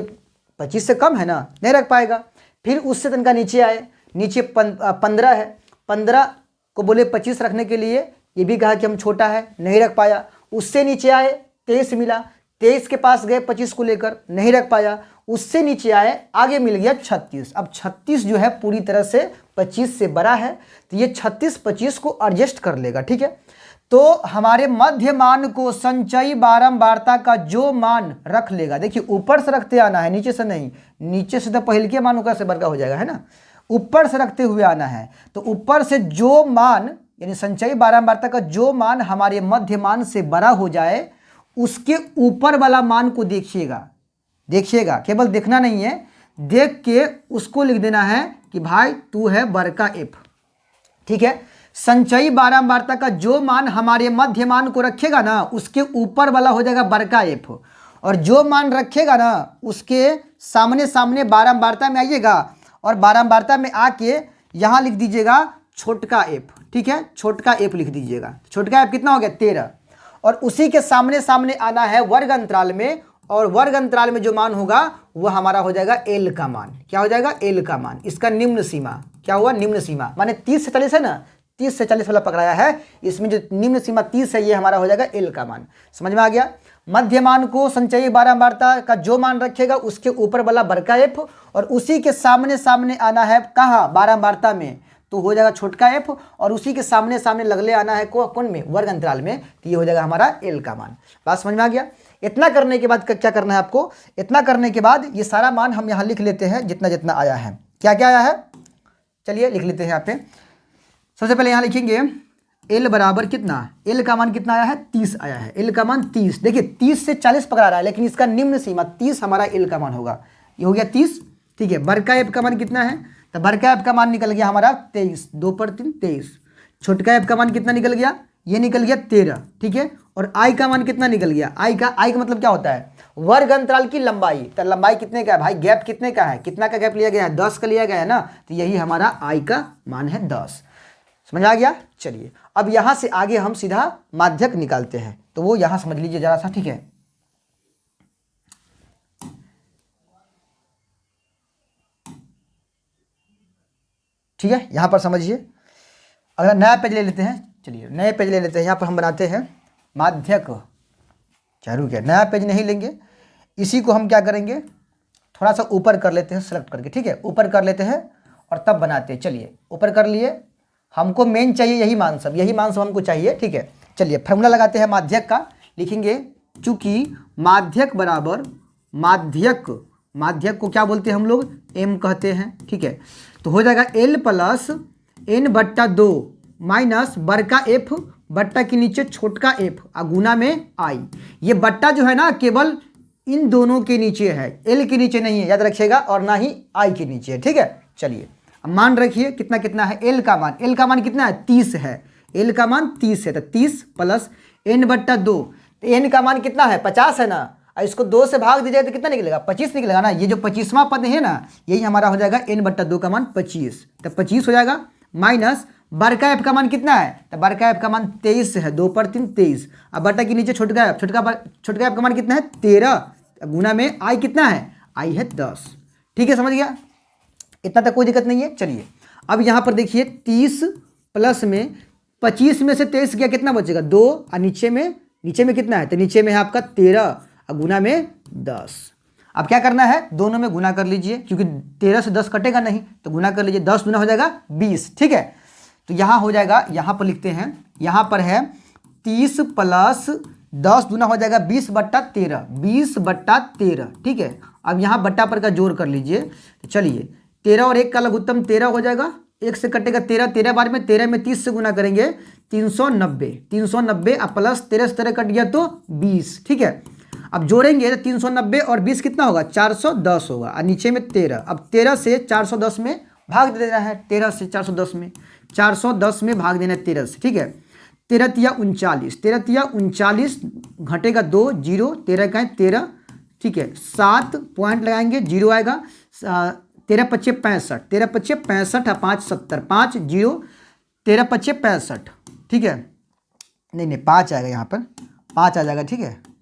25 से कम है ना, नहीं रख पाएगा। फिर उससे तनका नीचे आए, नीचे 15 है, 15 को बोले 25 रखने के लिए, ये भी कहा कि हम छोटा है, नहीं रख पाया। उससे नीचे आए, 23 मिला, 23 के पास गए 25 को लेकर, नहीं रख पाया। उससे नीचे आए, आगे मिल गया 36। अब 36 जो है पूरी तरह से 25 से बड़ा है, तो ये 36 25 को एडजस्ट कर लेगा, ठीक है। तो हमारे मध्यमान को संचयी बारंबारता का जो मान रख लेगा, देखिए ऊपर से रखते आना है, नीचे से नहीं। नीचे से तो पहले के मान से बड़का हो जाएगा, है ना। ऊपर से रखते हुए आना है, तो ऊपर से जो मान, यानी संचयी बारंबारता का जो मान हमारे मध्यमान से बड़ा हो जाए, उसके ऊपर वाला मान को देखिएगा, केवल देखना नहीं है, देख के उसको लिख देना है कि भाई तू है बड़का एफ, ठीक है। संचयी बारंबारता का जो मान हमारे मध्यमान को रखेगा ना, उसके ऊपर वाला हो जाएगा बड़का एफ, और जो मान रखेगा ना उसके सामने बारंबारता में आइएगा, और बारंबारता में आके यहाँ लिख दीजिएगा छोटका एफ, ठीक है, छोटका एफ लिख दीजिएगा। छोटका एफ कितना हो गया 13, और उसी के सामने सामने आना है वर्ग अंतराल में, और वर्ग अंतराल में जो मान होगा वह हमारा हो जाएगा एल का मान। क्या हो जाएगा एल का मान। इसका निम्न सीमा क्या हुआ, निम्न सीमा माने 30 से 40 है ना, 30 से 40 वाला पकड़ाया है, इसमें जो निम्न सीमा 30 है ये हमारा हो जाएगा एल का मान। समझ में आ गया। मध्यमान को संचयी बारंबारता का जो मान रखेगा उसके ऊपर वाला बड़का एफ, और उसी के सामने सामने आना है कहाँ बारंबारता में, तो हो जाएगा छोटका एफ, और उसी के सामने सामने लगले आना है कौन में, वर्ग अंतराल में, तो ये हो जाएगा हमारा एल का मान। बात समझ में आ गया। इतना करने के बाद क्या करना है आपको, इतना करने के बाद ये सारा मान हम यहाँ लिख लेते हैं जितना जितना आया है। क्या क्या आया है, चलिए लिख लेते हैं यहाँ पे। सबसे पहले यहाँ लिखेंगे एल बराबर कितना, एल का मान कितना आया है 30 आया है, एल का मान 30। देखिए 30 से 40 पकड़ा रहा है, लेकिन इसका निम्न सीमा 30 हमारा एल का मान होगा। ये हो गया 30, ठीक है। बड़का एफ का मान कितना है, तो बड़का एफ का मान निकल गया हमारा 23, 2 पर 3 23। छोटका एफ का मान कितना निकल गया, ये निकल गया 13, ठीक है। और आई का मान कितना निकल गया, आई का मतलब क्या होता है, वर्ग अंतराल की लंबाई। तो लंबाई कितने का है भाई, गैप कितने का है, कितना का गैप लिया गया है, 10 का लिया गया है ना, तो यही हमारा आई का मान है 10। समझ आ गया। चलिए अब यहां से आगे हम सीधा माध्यक निकालते हैं, तो वो यहां समझ लीजिए जरा सा, ठीक है। ठीक है, यहां पर समझिए। अगर नया पेज ले लेते हैं, चलिए नए पेज ले लेते हैं, यहाँ पर हम बनाते हैं माध्यक। चारू क्या, नया पेज नहीं लेंगे, इसी को हम क्या करेंगे, थोड़ा सा ऊपर कर लेते हैं सेलेक्ट करके, ठीक है, ऊपर कर लेते हैं और तब बनाते हैं। चलिए ऊपर कर लिए, हमको मेन चाहिए यही मान सब, यही मान सब हमको चाहिए, ठीक है। चलिए फॉर्मूला लगाते हैं माध्यक का, लिखेंगे चूंकि माध्यक बराबर माध्यक, माध्यक को क्या बोलते हैं हम लोग, एम कहते हैं, ठीक है। तो हो जाएगा एल प्लस एन बट्टा 2 माइनस बड़का एफ बट्टा के नीचे छोटका एफ गुना में आई। ये बट्टा जो है ना केवल इन दोनों के नीचे है, एल के नीचे नहीं है, याद रखिएगा, और ना ही आई के नीचे है, ठीक है। चलिए अब मान रखिए कितना कितना है, एल का मान, एल का मान कितना है 30 है, एल का मान 30 है, तो 30 प्लस एन बट्टा 2, तो एन का मान कितना है 50 है ना, और इसको 2 से भाग दीजिए तो कितना निकलेगा 25 निकलेगा ना। ये जो 25वां पद है ना, यही हमारा हो जाएगा एन बट्टा 2 का मान 25, तो 25 हो जाएगा, माइनस बड़का एफ का मान कितना है, तो बड़का एफ का मान 23 है, 2 पर 3 23, अब बट्टा के नीचे छोटका एफ, छोटका एफ का मान कितना है 13, गुना में आई कितना है, आई है 10, ठीक है, समझ गया। इतना तक कोई दिक्कत नहीं है। चलिए अब यहाँ पर देखिए 30 प्लस में 25 में से 23 गया, कितना बचेगा 2, और नीचे में कितना है, तो नीचे में है आपका 13 और गुना में 10। अब क्या करना है, दोनों में गुना कर लीजिए, क्योंकि 13 से 10 कटेगा नहीं, तो गुना कर लीजिए, 10 गुना हो जाएगा 20, ठीक है। तो यहाँ हो जाएगा, यहाँ पर लिखते हैं, यहाँ पर है 30 प्लस 10 गुना हो जाएगा 20 बट्टा 13, 20 बट्टा 13, ठीक है। अब यहाँ बट्टा पर का जोड़ कर लीजिए, तो चलिए 13 और 1 का लघुत्तम 13 हो जाएगा, 1 से कटेगा 13, 13 बार में 13 में 30 से गुना करेंगे 390, 390 अब प्लस 13 से 13 कट गया तो 20, ठीक है। अब जोड़ेंगे तो 390 और 20 कितना होगा 410 होगा, और नीचे में 13, अब 13 से 410 में भाग दे देना है, 13 से 410 में, 410 में भाग देना है 13 से, ठीक है। 13 तिया 39, 13 तिया 39 घटेगा 2 जीरो, 13 का 13, ठीक है, 7 पॉइंट लगाएंगे, जीरो आएगा, 13 पच्चे 65, 13 पच्चे 65 और 5 70, 5 जीरो, 13 पच्चे 65, ठीक है, नहीं 5 आएगा, यहाँ पर 5 आ जाएगा, ठीक है,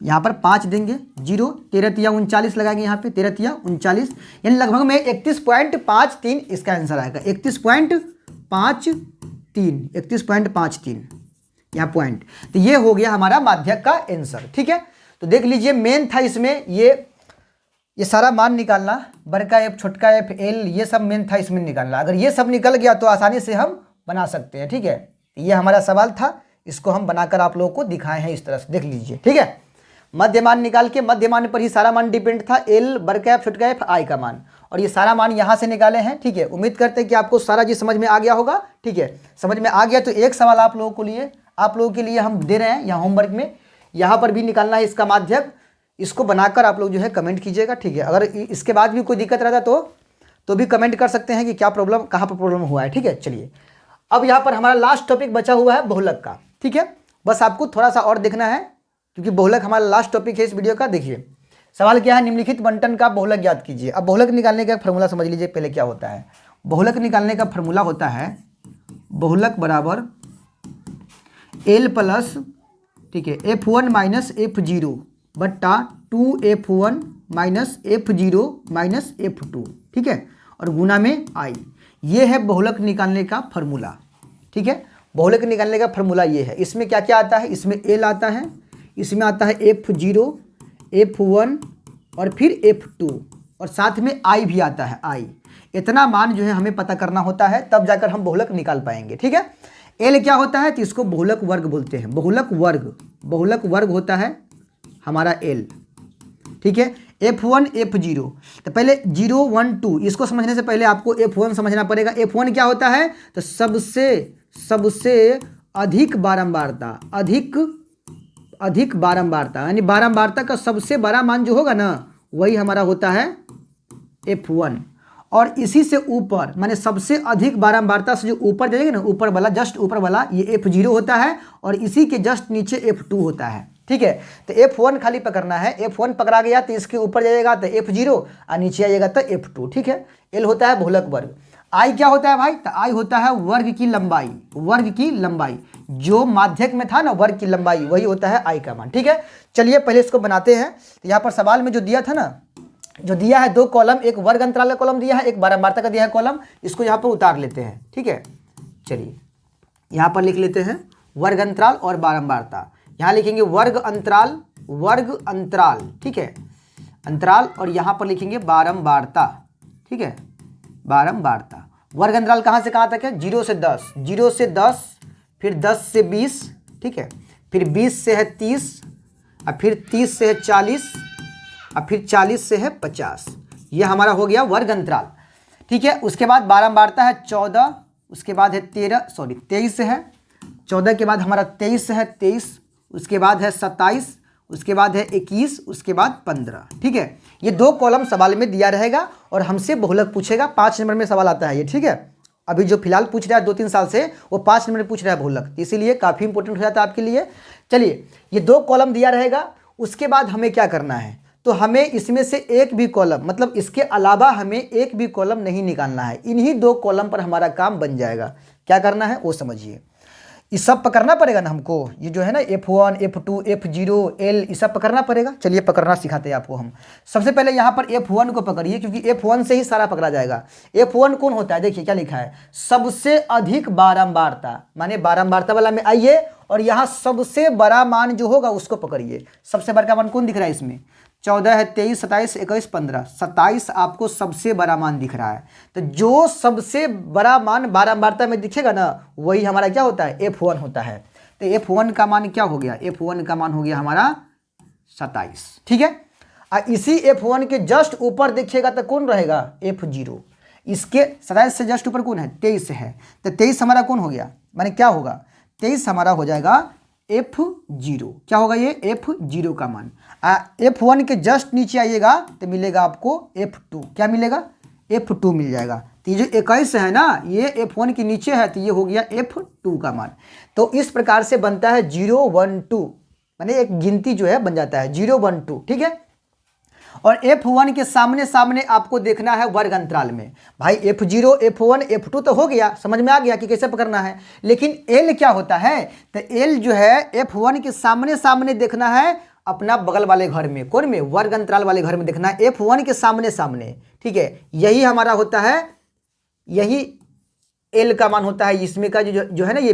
यहाँ पर 5 देंगे, जीरो, 13 तिया 39 लगाएंगे यहाँ पे, 13 तिया 39, यानी लगभग में 31.53 इसका आंसर आएगा, 31.53, 31.53 यहाँ पॉइंट। तो ये हो गया हमारा माध्यक का आंसर, ठीक है। तो देख लीजिए मेन था इसमें ये सारा मान निकालना, बड़का एफ छोटका एफ एल, ये सब मेन था इसमें निकालना। अगर ये सब निकल गया तो आसानी से हम बना सकते हैं, ठीक है। ये हमारा सवाल था, इसको हम बनाकर आप लोगों को दिखाए हैं इस तरह से, देख लीजिए, ठीक है। मध्यमान निकाल के, मध्यमान पर ही सारा मान डिपेंड था, एल बड़का एफ छोटका एफ आई का मान, और ये सारा मान यहाँ से निकाले हैं, ठीक है। उम्मीद करते हैं कि आपको सारा चीज समझ में आ गया होगा, ठीक है। समझ में आ गया तो एक सवाल आप लोगों के लिए हम दे रहे हैं यहाँ होमवर्क में, यहाँ पर भी निकालना है इसका माध्यक, इसको बनाकर आप लोग जो है कमेंट कीजिएगा, ठीक है। अगर इसके बाद भी कोई दिक्कत रहता तो भी कमेंट कर सकते हैं कि क्या प्रॉब्लम, कहाँ पर प्रॉब्लम हुआ है, ठीक है। चलिए अब यहाँ पर हमारा लास्ट टॉपिक बचा हुआ है बहुलक का, ठीक है। बस आपको थोड़ा सा और देखना है, क्योंकि बहुलक हमारा लास्ट टॉपिक है इस वीडियो का। देखिए सवाल क्या है, निम्नलिखित बंटन का बहुलक ज्ञात कीजिए। अब बहुलक निकालने का फॉर्मूला समझ लीजिए पहले क्या होता है। बहुलक निकालने का फॉर्मूला होता है बहुलक बराबर L प्लस, ठीक है, F1 माइनस F0 बट्टा 2F1 minus F0 minus F2, ठीक है, और गुना में I। ये है बहुलक निकालने का फॉर्मूला, ठीक है। बहुलक निकालने का फॉर्मूला ये है। इसमें क्या क्या आता है, इसमें L आता है, इसमें आता है F0, F1 और फिर F2 और साथ में I भी आता है, I। इतना मान जो है हमें पता करना होता है, तब जाकर हम बहुलक निकाल पाएंगे, ठीक है। L क्या होता है, तो इसको बहुलक वर्ग बोलते हैं, बहुलक वर्ग होता है हमारा L, ठीक है। F1 F0, तो पहले 0 1 2 इसको समझने से पहले आपको F1 समझना पड़ेगा। F1 क्या होता है, तो सबसे अधिक बारंबारता, अधिक बारंबारता, यानी बारंबारता का सबसे बड़ा मान जो होगा ना वही हमारा होता है F1। और इसी से ऊपर माने सबसे अधिक बारंबारता से जो ऊपर जाएगा ना, ऊपर वाला, जस्ट ऊपर वाला, ये F0 होता है और इसी के जस्ट नीचे F2 होता है, ठीक है। तो F1 खाली पकड़ना है, F1 पकड़ा गया तो इसके ऊपर जाएगा तो F0 और नीचे आइएगा तो F2, ठीक है। L होता है बहुलक वर्ग। I क्या होता है भाई, तो I होता है वर्ग की लंबाई, जो माध्यक में था ना वर्ग की लंबाई, वही होता है I का मान, ठीक है। चलिए पहले इसको बनाते हैं। तो यहाँ पर सवाल में जो दिया था ना, जो दिया है दो कॉलम, एक वर्ग अंतराल का कॉलम दिया है, एक बारंबारता का दिया है कॉलम, इसको यहाँ पर उतार लेते हैं, ठीक है। चलिए यहाँ पर लिख लेते हैं वर्ग अंतराल और बारंबारता। यहाँ लिखेंगे वर्ग अंतराल, ठीक है, अंतराल, और यहाँ पर लिखेंगे बारंबारता, ठीक है, बारंबारता। वर्ग अंतराल कहाँ से कहाँ तक है, 0 से 10, फिर 10 से 20, ठीक है, फिर 20 से है 30, और फिर 30 से है 40, और फिर 40 से है 50। यह हमारा हो गया वर्ग अंतराल, ठीक है। उसके बाद बारंबारता है 14, उसके बाद है 23 है, 14 के बाद हमारा 23 है, 23, उसके बाद है 27, उसके बाद है 21, उसके बाद 15, ठीक है। ये दो कॉलम सवाल में दिया रहेगा और हमसे बहुलक पूछेगा। 5 नंबर में सवाल आता है ये, ठीक है। अभी जो फिलहाल पूछ रहा है 2-3 साल से, वो 5 नंबर में पूछ रहा है बहुलक, इसीलिए काफ़ी इंपॉर्टेंट हो जाता है आपके लिए। चलिए ये दो कॉलम दिया रहेगा, उसके बाद हमें क्या करना है, तो हमें इसमें से एक भी कॉलम, मतलब इसके अलावा हमें एक भी कॉलम नहीं निकालना है। इन्हीं दो कॉलम पर हमारा काम बन जाएगा। क्या करना है वो समझिए। ये सब पकड़ना पड़ेगा ना हमको, ये जो है ना F1 F2 F0 L, ये सब पकड़ना पड़ेगा। चलिए पकड़ना सिखाते हैं आपको हम। सबसे पहले यहाँ पर F1 को पकड़िए, क्योंकि F1 से ही सारा पकड़ा जाएगा। F1 कौन होता है, देखिए क्या लिखा है, सबसे अधिक बारंबारता, माने बारंबारता वाला में आइए और यहाँ सबसे बड़ा मान जो होगा उसको पकड़िए। सबसे बड़ा मान कौन दिख रहा है इसमें, 14 है, 23, 27, 21, 15, 27 आपको सबसे बड़ा मान दिख रहा है। तो जो सबसे बड़ा मान बारंबारता में दिखेगा ना वही हमारा क्या होता है, F1 होता है। तो F1 का मान क्या हो गया, F1 का मान हो गया हमारा 27, ठीक है। और इसी F1 के जस्ट ऊपर देखिएगा तो कौन रहेगा, F0। इसके 27 से जस्ट ऊपर कौन है, 23 है। तो 23 हमारा कौन हो गया, माने क्या होगा, 23 हमारा हो जाएगा F0। क्या होगा ये, F0 का मान। F1 के जस्ट नीचे आइएगा तो मिलेगा आपको F2। क्या मिलेगा, F2 मिल जाएगा। तो ये जो 21 है ना, ये F1 के नीचे है, तो ये हो गया F2 का मान। तो इस प्रकार से बनता है 0 1 2, माने एक गिनती जो है बन जाता है 0 1 2, ठीक है। और F1 के सामने सामने आपको देखना है वर्ग अंतराल में। भाई F0 F1 F2 तो हो गया, समझ में आ गया कि कैसे पकड़ना है। लेकिन L क्या होता है, तो L जो है F1 के सामने सामने देखना है अपना बगल वाले घर में, कौन में, वर्ग अंतराल वाले घर में देखना है, F1 के सामने सामने, ठीक है। यही हमारा होता है, यही L का मान होता है। इसमें का जो है ना ये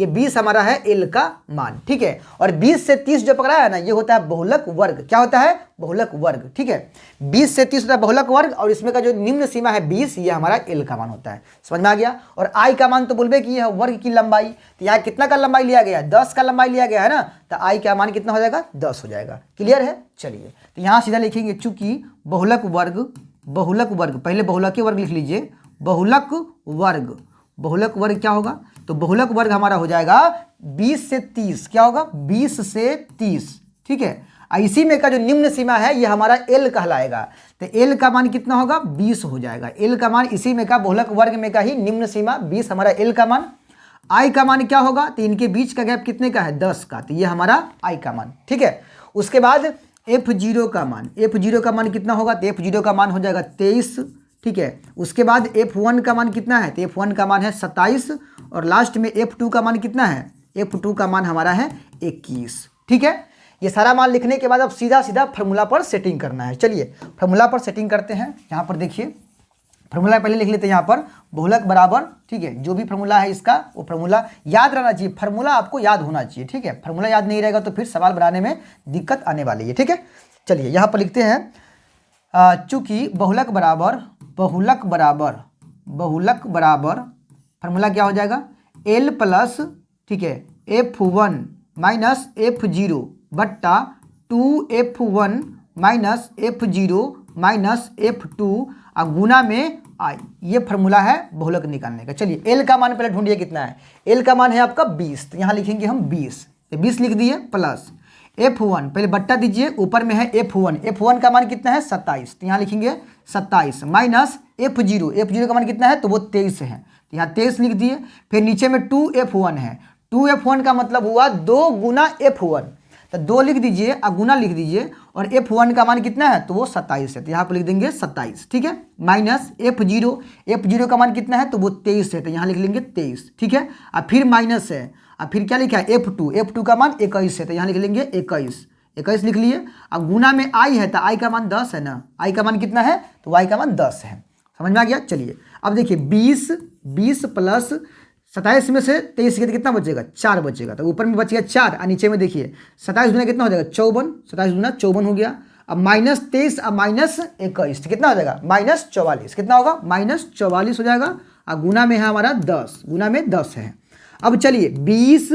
20 हमारा है L का मान, ठीक है। और 20 से 30 जो पकड़ा है ना, ये होता है बहुलक वर्ग। क्या होता है, बहुलक वर्ग, ठीक है। 20 से 30 होता है बहुलक वर्ग, और इसमें का जो निम्न सीमा है 20, ये हमारा L का मान होता है। समझ में आ गया। और I का मान तो बोलबे कि है वर्ग की लंबाई। तो यहाँ कितना का लंबाई लिया गया, 10 का लंबाई लिया गया है ना, तो I का मान कितना हो जाएगा, 10 हो जाएगा। क्लियर है। चलिए तो यहाँ सीधा लिखेंगे, चूंकि बहुलक वर्ग, पहले बहुलक वर्ग लिख लीजिए, बहुलक वर्ग क्या होगा, तो बहुलक वर्ग हमारा हो जाएगा 20 से 30। क्या होगा, 20 से 30, ठीक है। इसी में का जो निम्न सीमा है ये हमारा L कहलाएगा। तो L का मान कितना होगा, 20 हो जाएगा। L का मान इसी में का बहुलक वर्ग में का ही निम्न सीमा 20 हमारा L का मान। I का मान क्या होगा, तो इनके बीच का गैप कितने का है, 10 का, तो ये हमारा I का मान, ठीक है। उसके बाद F0 का मान, F0 का मान कितना होगा, तो F0 का मान हो जाएगा 23, ठीक है। उसके बाद F1 का मान कितना है, तो F1 का मान है 27 और लास्ट में F2 का मान कितना है, F2 का मान हमारा है 21। ठीक है, ये सारा मान लिखने के बाद अब सीधा सीधा फार्मूला पर सेटिंग करना है। चलिए फार्मूला पर सेटिंग करते हैं। यहाँ पर देखिए फार्मूला पहले लिख लेते हैं यहाँ पर, बहुलक बराबर, ठीक है, जो भी फार्मूला है इसका वो फार्मूला याद रहना चाहिए, फार्मूला आपको याद होना चाहिए। ठीक है, फार्मूला याद नहीं रहेगा तो फिर सवाल बनाने में दिक्कत आने वाली है। ठीक है, चलिए यहाँ पर लिखते हैं चूँकि बहुलक बराबर फार्मूला क्या हो जाएगा, L प्लस, ठीक है, F1 माइनस F0 बट्टा 2F1 minus F0 minus F2 और गुना में I। ये फार्मूला है बहुलक निकालने का। चलिए L का मान पहले ढूंढिए कितना है, L का मान है आपका 20, तो यहाँ लिखेंगे हम 20, तो 20 लिख दिए प्लस F1 पहले बट्टा दीजिए, ऊपर में है F1 का मान कितना है 27, तो यहाँ लिखेंगे 27 माइनस F0 का मान कितना है, तो वो 23 है, तो यहाँ 23 लिख दिए। फिर नीचे में 2F1 है, 2F1 का मतलब हुआ 2 गुना F1, तो 2 लिख दीजिए और गुना लिख दीजिए, और F1 का मान कितना है, तो वो 27 है, तो यहाँ पर लिख देंगे 27। ठीक है, माइनस F0 का मान कितना है, तो वो 23 है, तो यहाँ लिख लेंगे 23। ठीक है, और फिर माइनस है, और फिर क्या लिखा है F2 का मान 21 है, तो यहाँ लिख लेंगे 21 लिख लिए। अब गुना में I है, तो I का मान 10 है ना, I का मान कितना है, तो Y का मान 10 है। समझ में आ गया। चलिए अब देखिए 20 प्लस 27 में से 23 के कितना बचेगा, 4 बचेगा, तो ऊपर में बचेगा 4 और नीचे में देखिए 27 गुना कितना हो जाएगा 54, 27 गुना 54 हो गया। अब माइनस 23 और माइनस 21 कितना हो जाएगा, माइनस 44, कितना होगा, माइनस 44 हो जाएगा, और गुना में है हमारा 10, गुना में 10 है। अब चलिए 20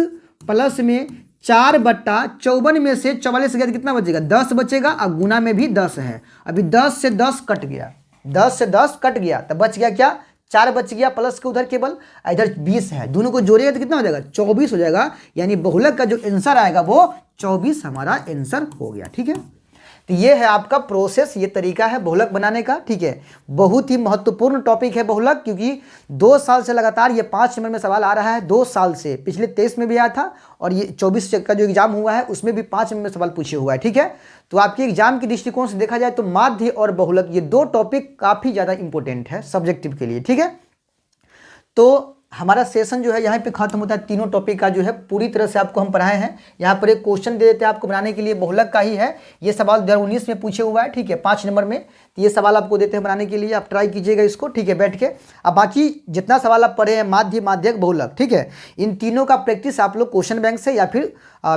प्लस में 4 बट्टा 54 में से 44 गया तो कितना बचेगा, 10 बचेगा, और गुना में भी 10 है। अभी 10 से 10 कट गया, 10 से 10 कट गया, तो बच गया क्या, 4 बच गया प्लस के उधर केवल, इधर 20 है, दोनों को जोड़ेगा तो कितना हो जाएगा, 24 हो जाएगा। यानी बहुलक का जो आंसर आएगा वो 24 हमारा आंसर हो गया। ठीक है, तो ये है आपका प्रोसेस, ये तरीका है बहुलक बनाने का। ठीक है, बहुत ही महत्वपूर्ण टॉपिक है बहुलक, क्योंकि 2 साल से लगातार ये 5 नंबर में सवाल आ रहा है। 2 साल से, पिछले 23 में भी आया था और ये 24 का जो एग्जाम हुआ है उसमें भी 5 नंबर में सवाल पूछे हुआ है। ठीक है, तो आपके एग्जाम के दृष्टिकोण से देखा जाए तो माध्य और बहुलक ये 2 टॉपिक काफ़ी ज़्यादा इंपॉर्टेंट है सब्जेक्टिव के लिए। ठीक है, तो हमारा सेशन जो है यहाँ पे खत्म होता है। तीनों टॉपिक का जो है पूरी तरह से आपको हम पढ़ाए हैं। यहाँ पर एक क्वेश्चन दे देते हैं आपको बनाने के लिए, बहुलक का ही है ये सवाल, 2019 में पूछे हुआ है। ठीक है, 5 नंबर में, तो ये सवाल आपको देते हैं बनाने के लिए, आप ट्राई कीजिएगा इसको। ठीक है, बैठ के। अब बाकी जितना सवाल आप पढ़े हैं माध्य, माध्यक, बहुलक, ठीक है, इन तीनों का प्रैक्टिस आप लोग क्वेश्चन बैंक से या फिर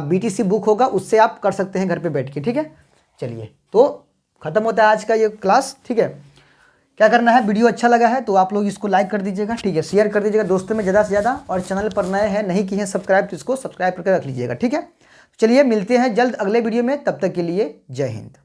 BTC बुक होगा उससे आप कर सकते हैं घर पर बैठ के। ठीक है, चलिए तो खत्म होता है आज का ये क्लास। ठीक है, क्या करना है, वीडियो अच्छा लगा है तो आप लोग इसको लाइक कर दीजिएगा। ठीक है, शेयर कर दीजिएगा दोस्तों में ज़्यादा से ज़्यादा, और चैनल पर नए हैं नहीं किए हैं सब्सक्राइब तो इसको सब्सक्राइब करके रख लीजिएगा। ठीक है, चलिए मिलते हैं जल्द अगले वीडियो में, तब तक के लिए जय हिंद।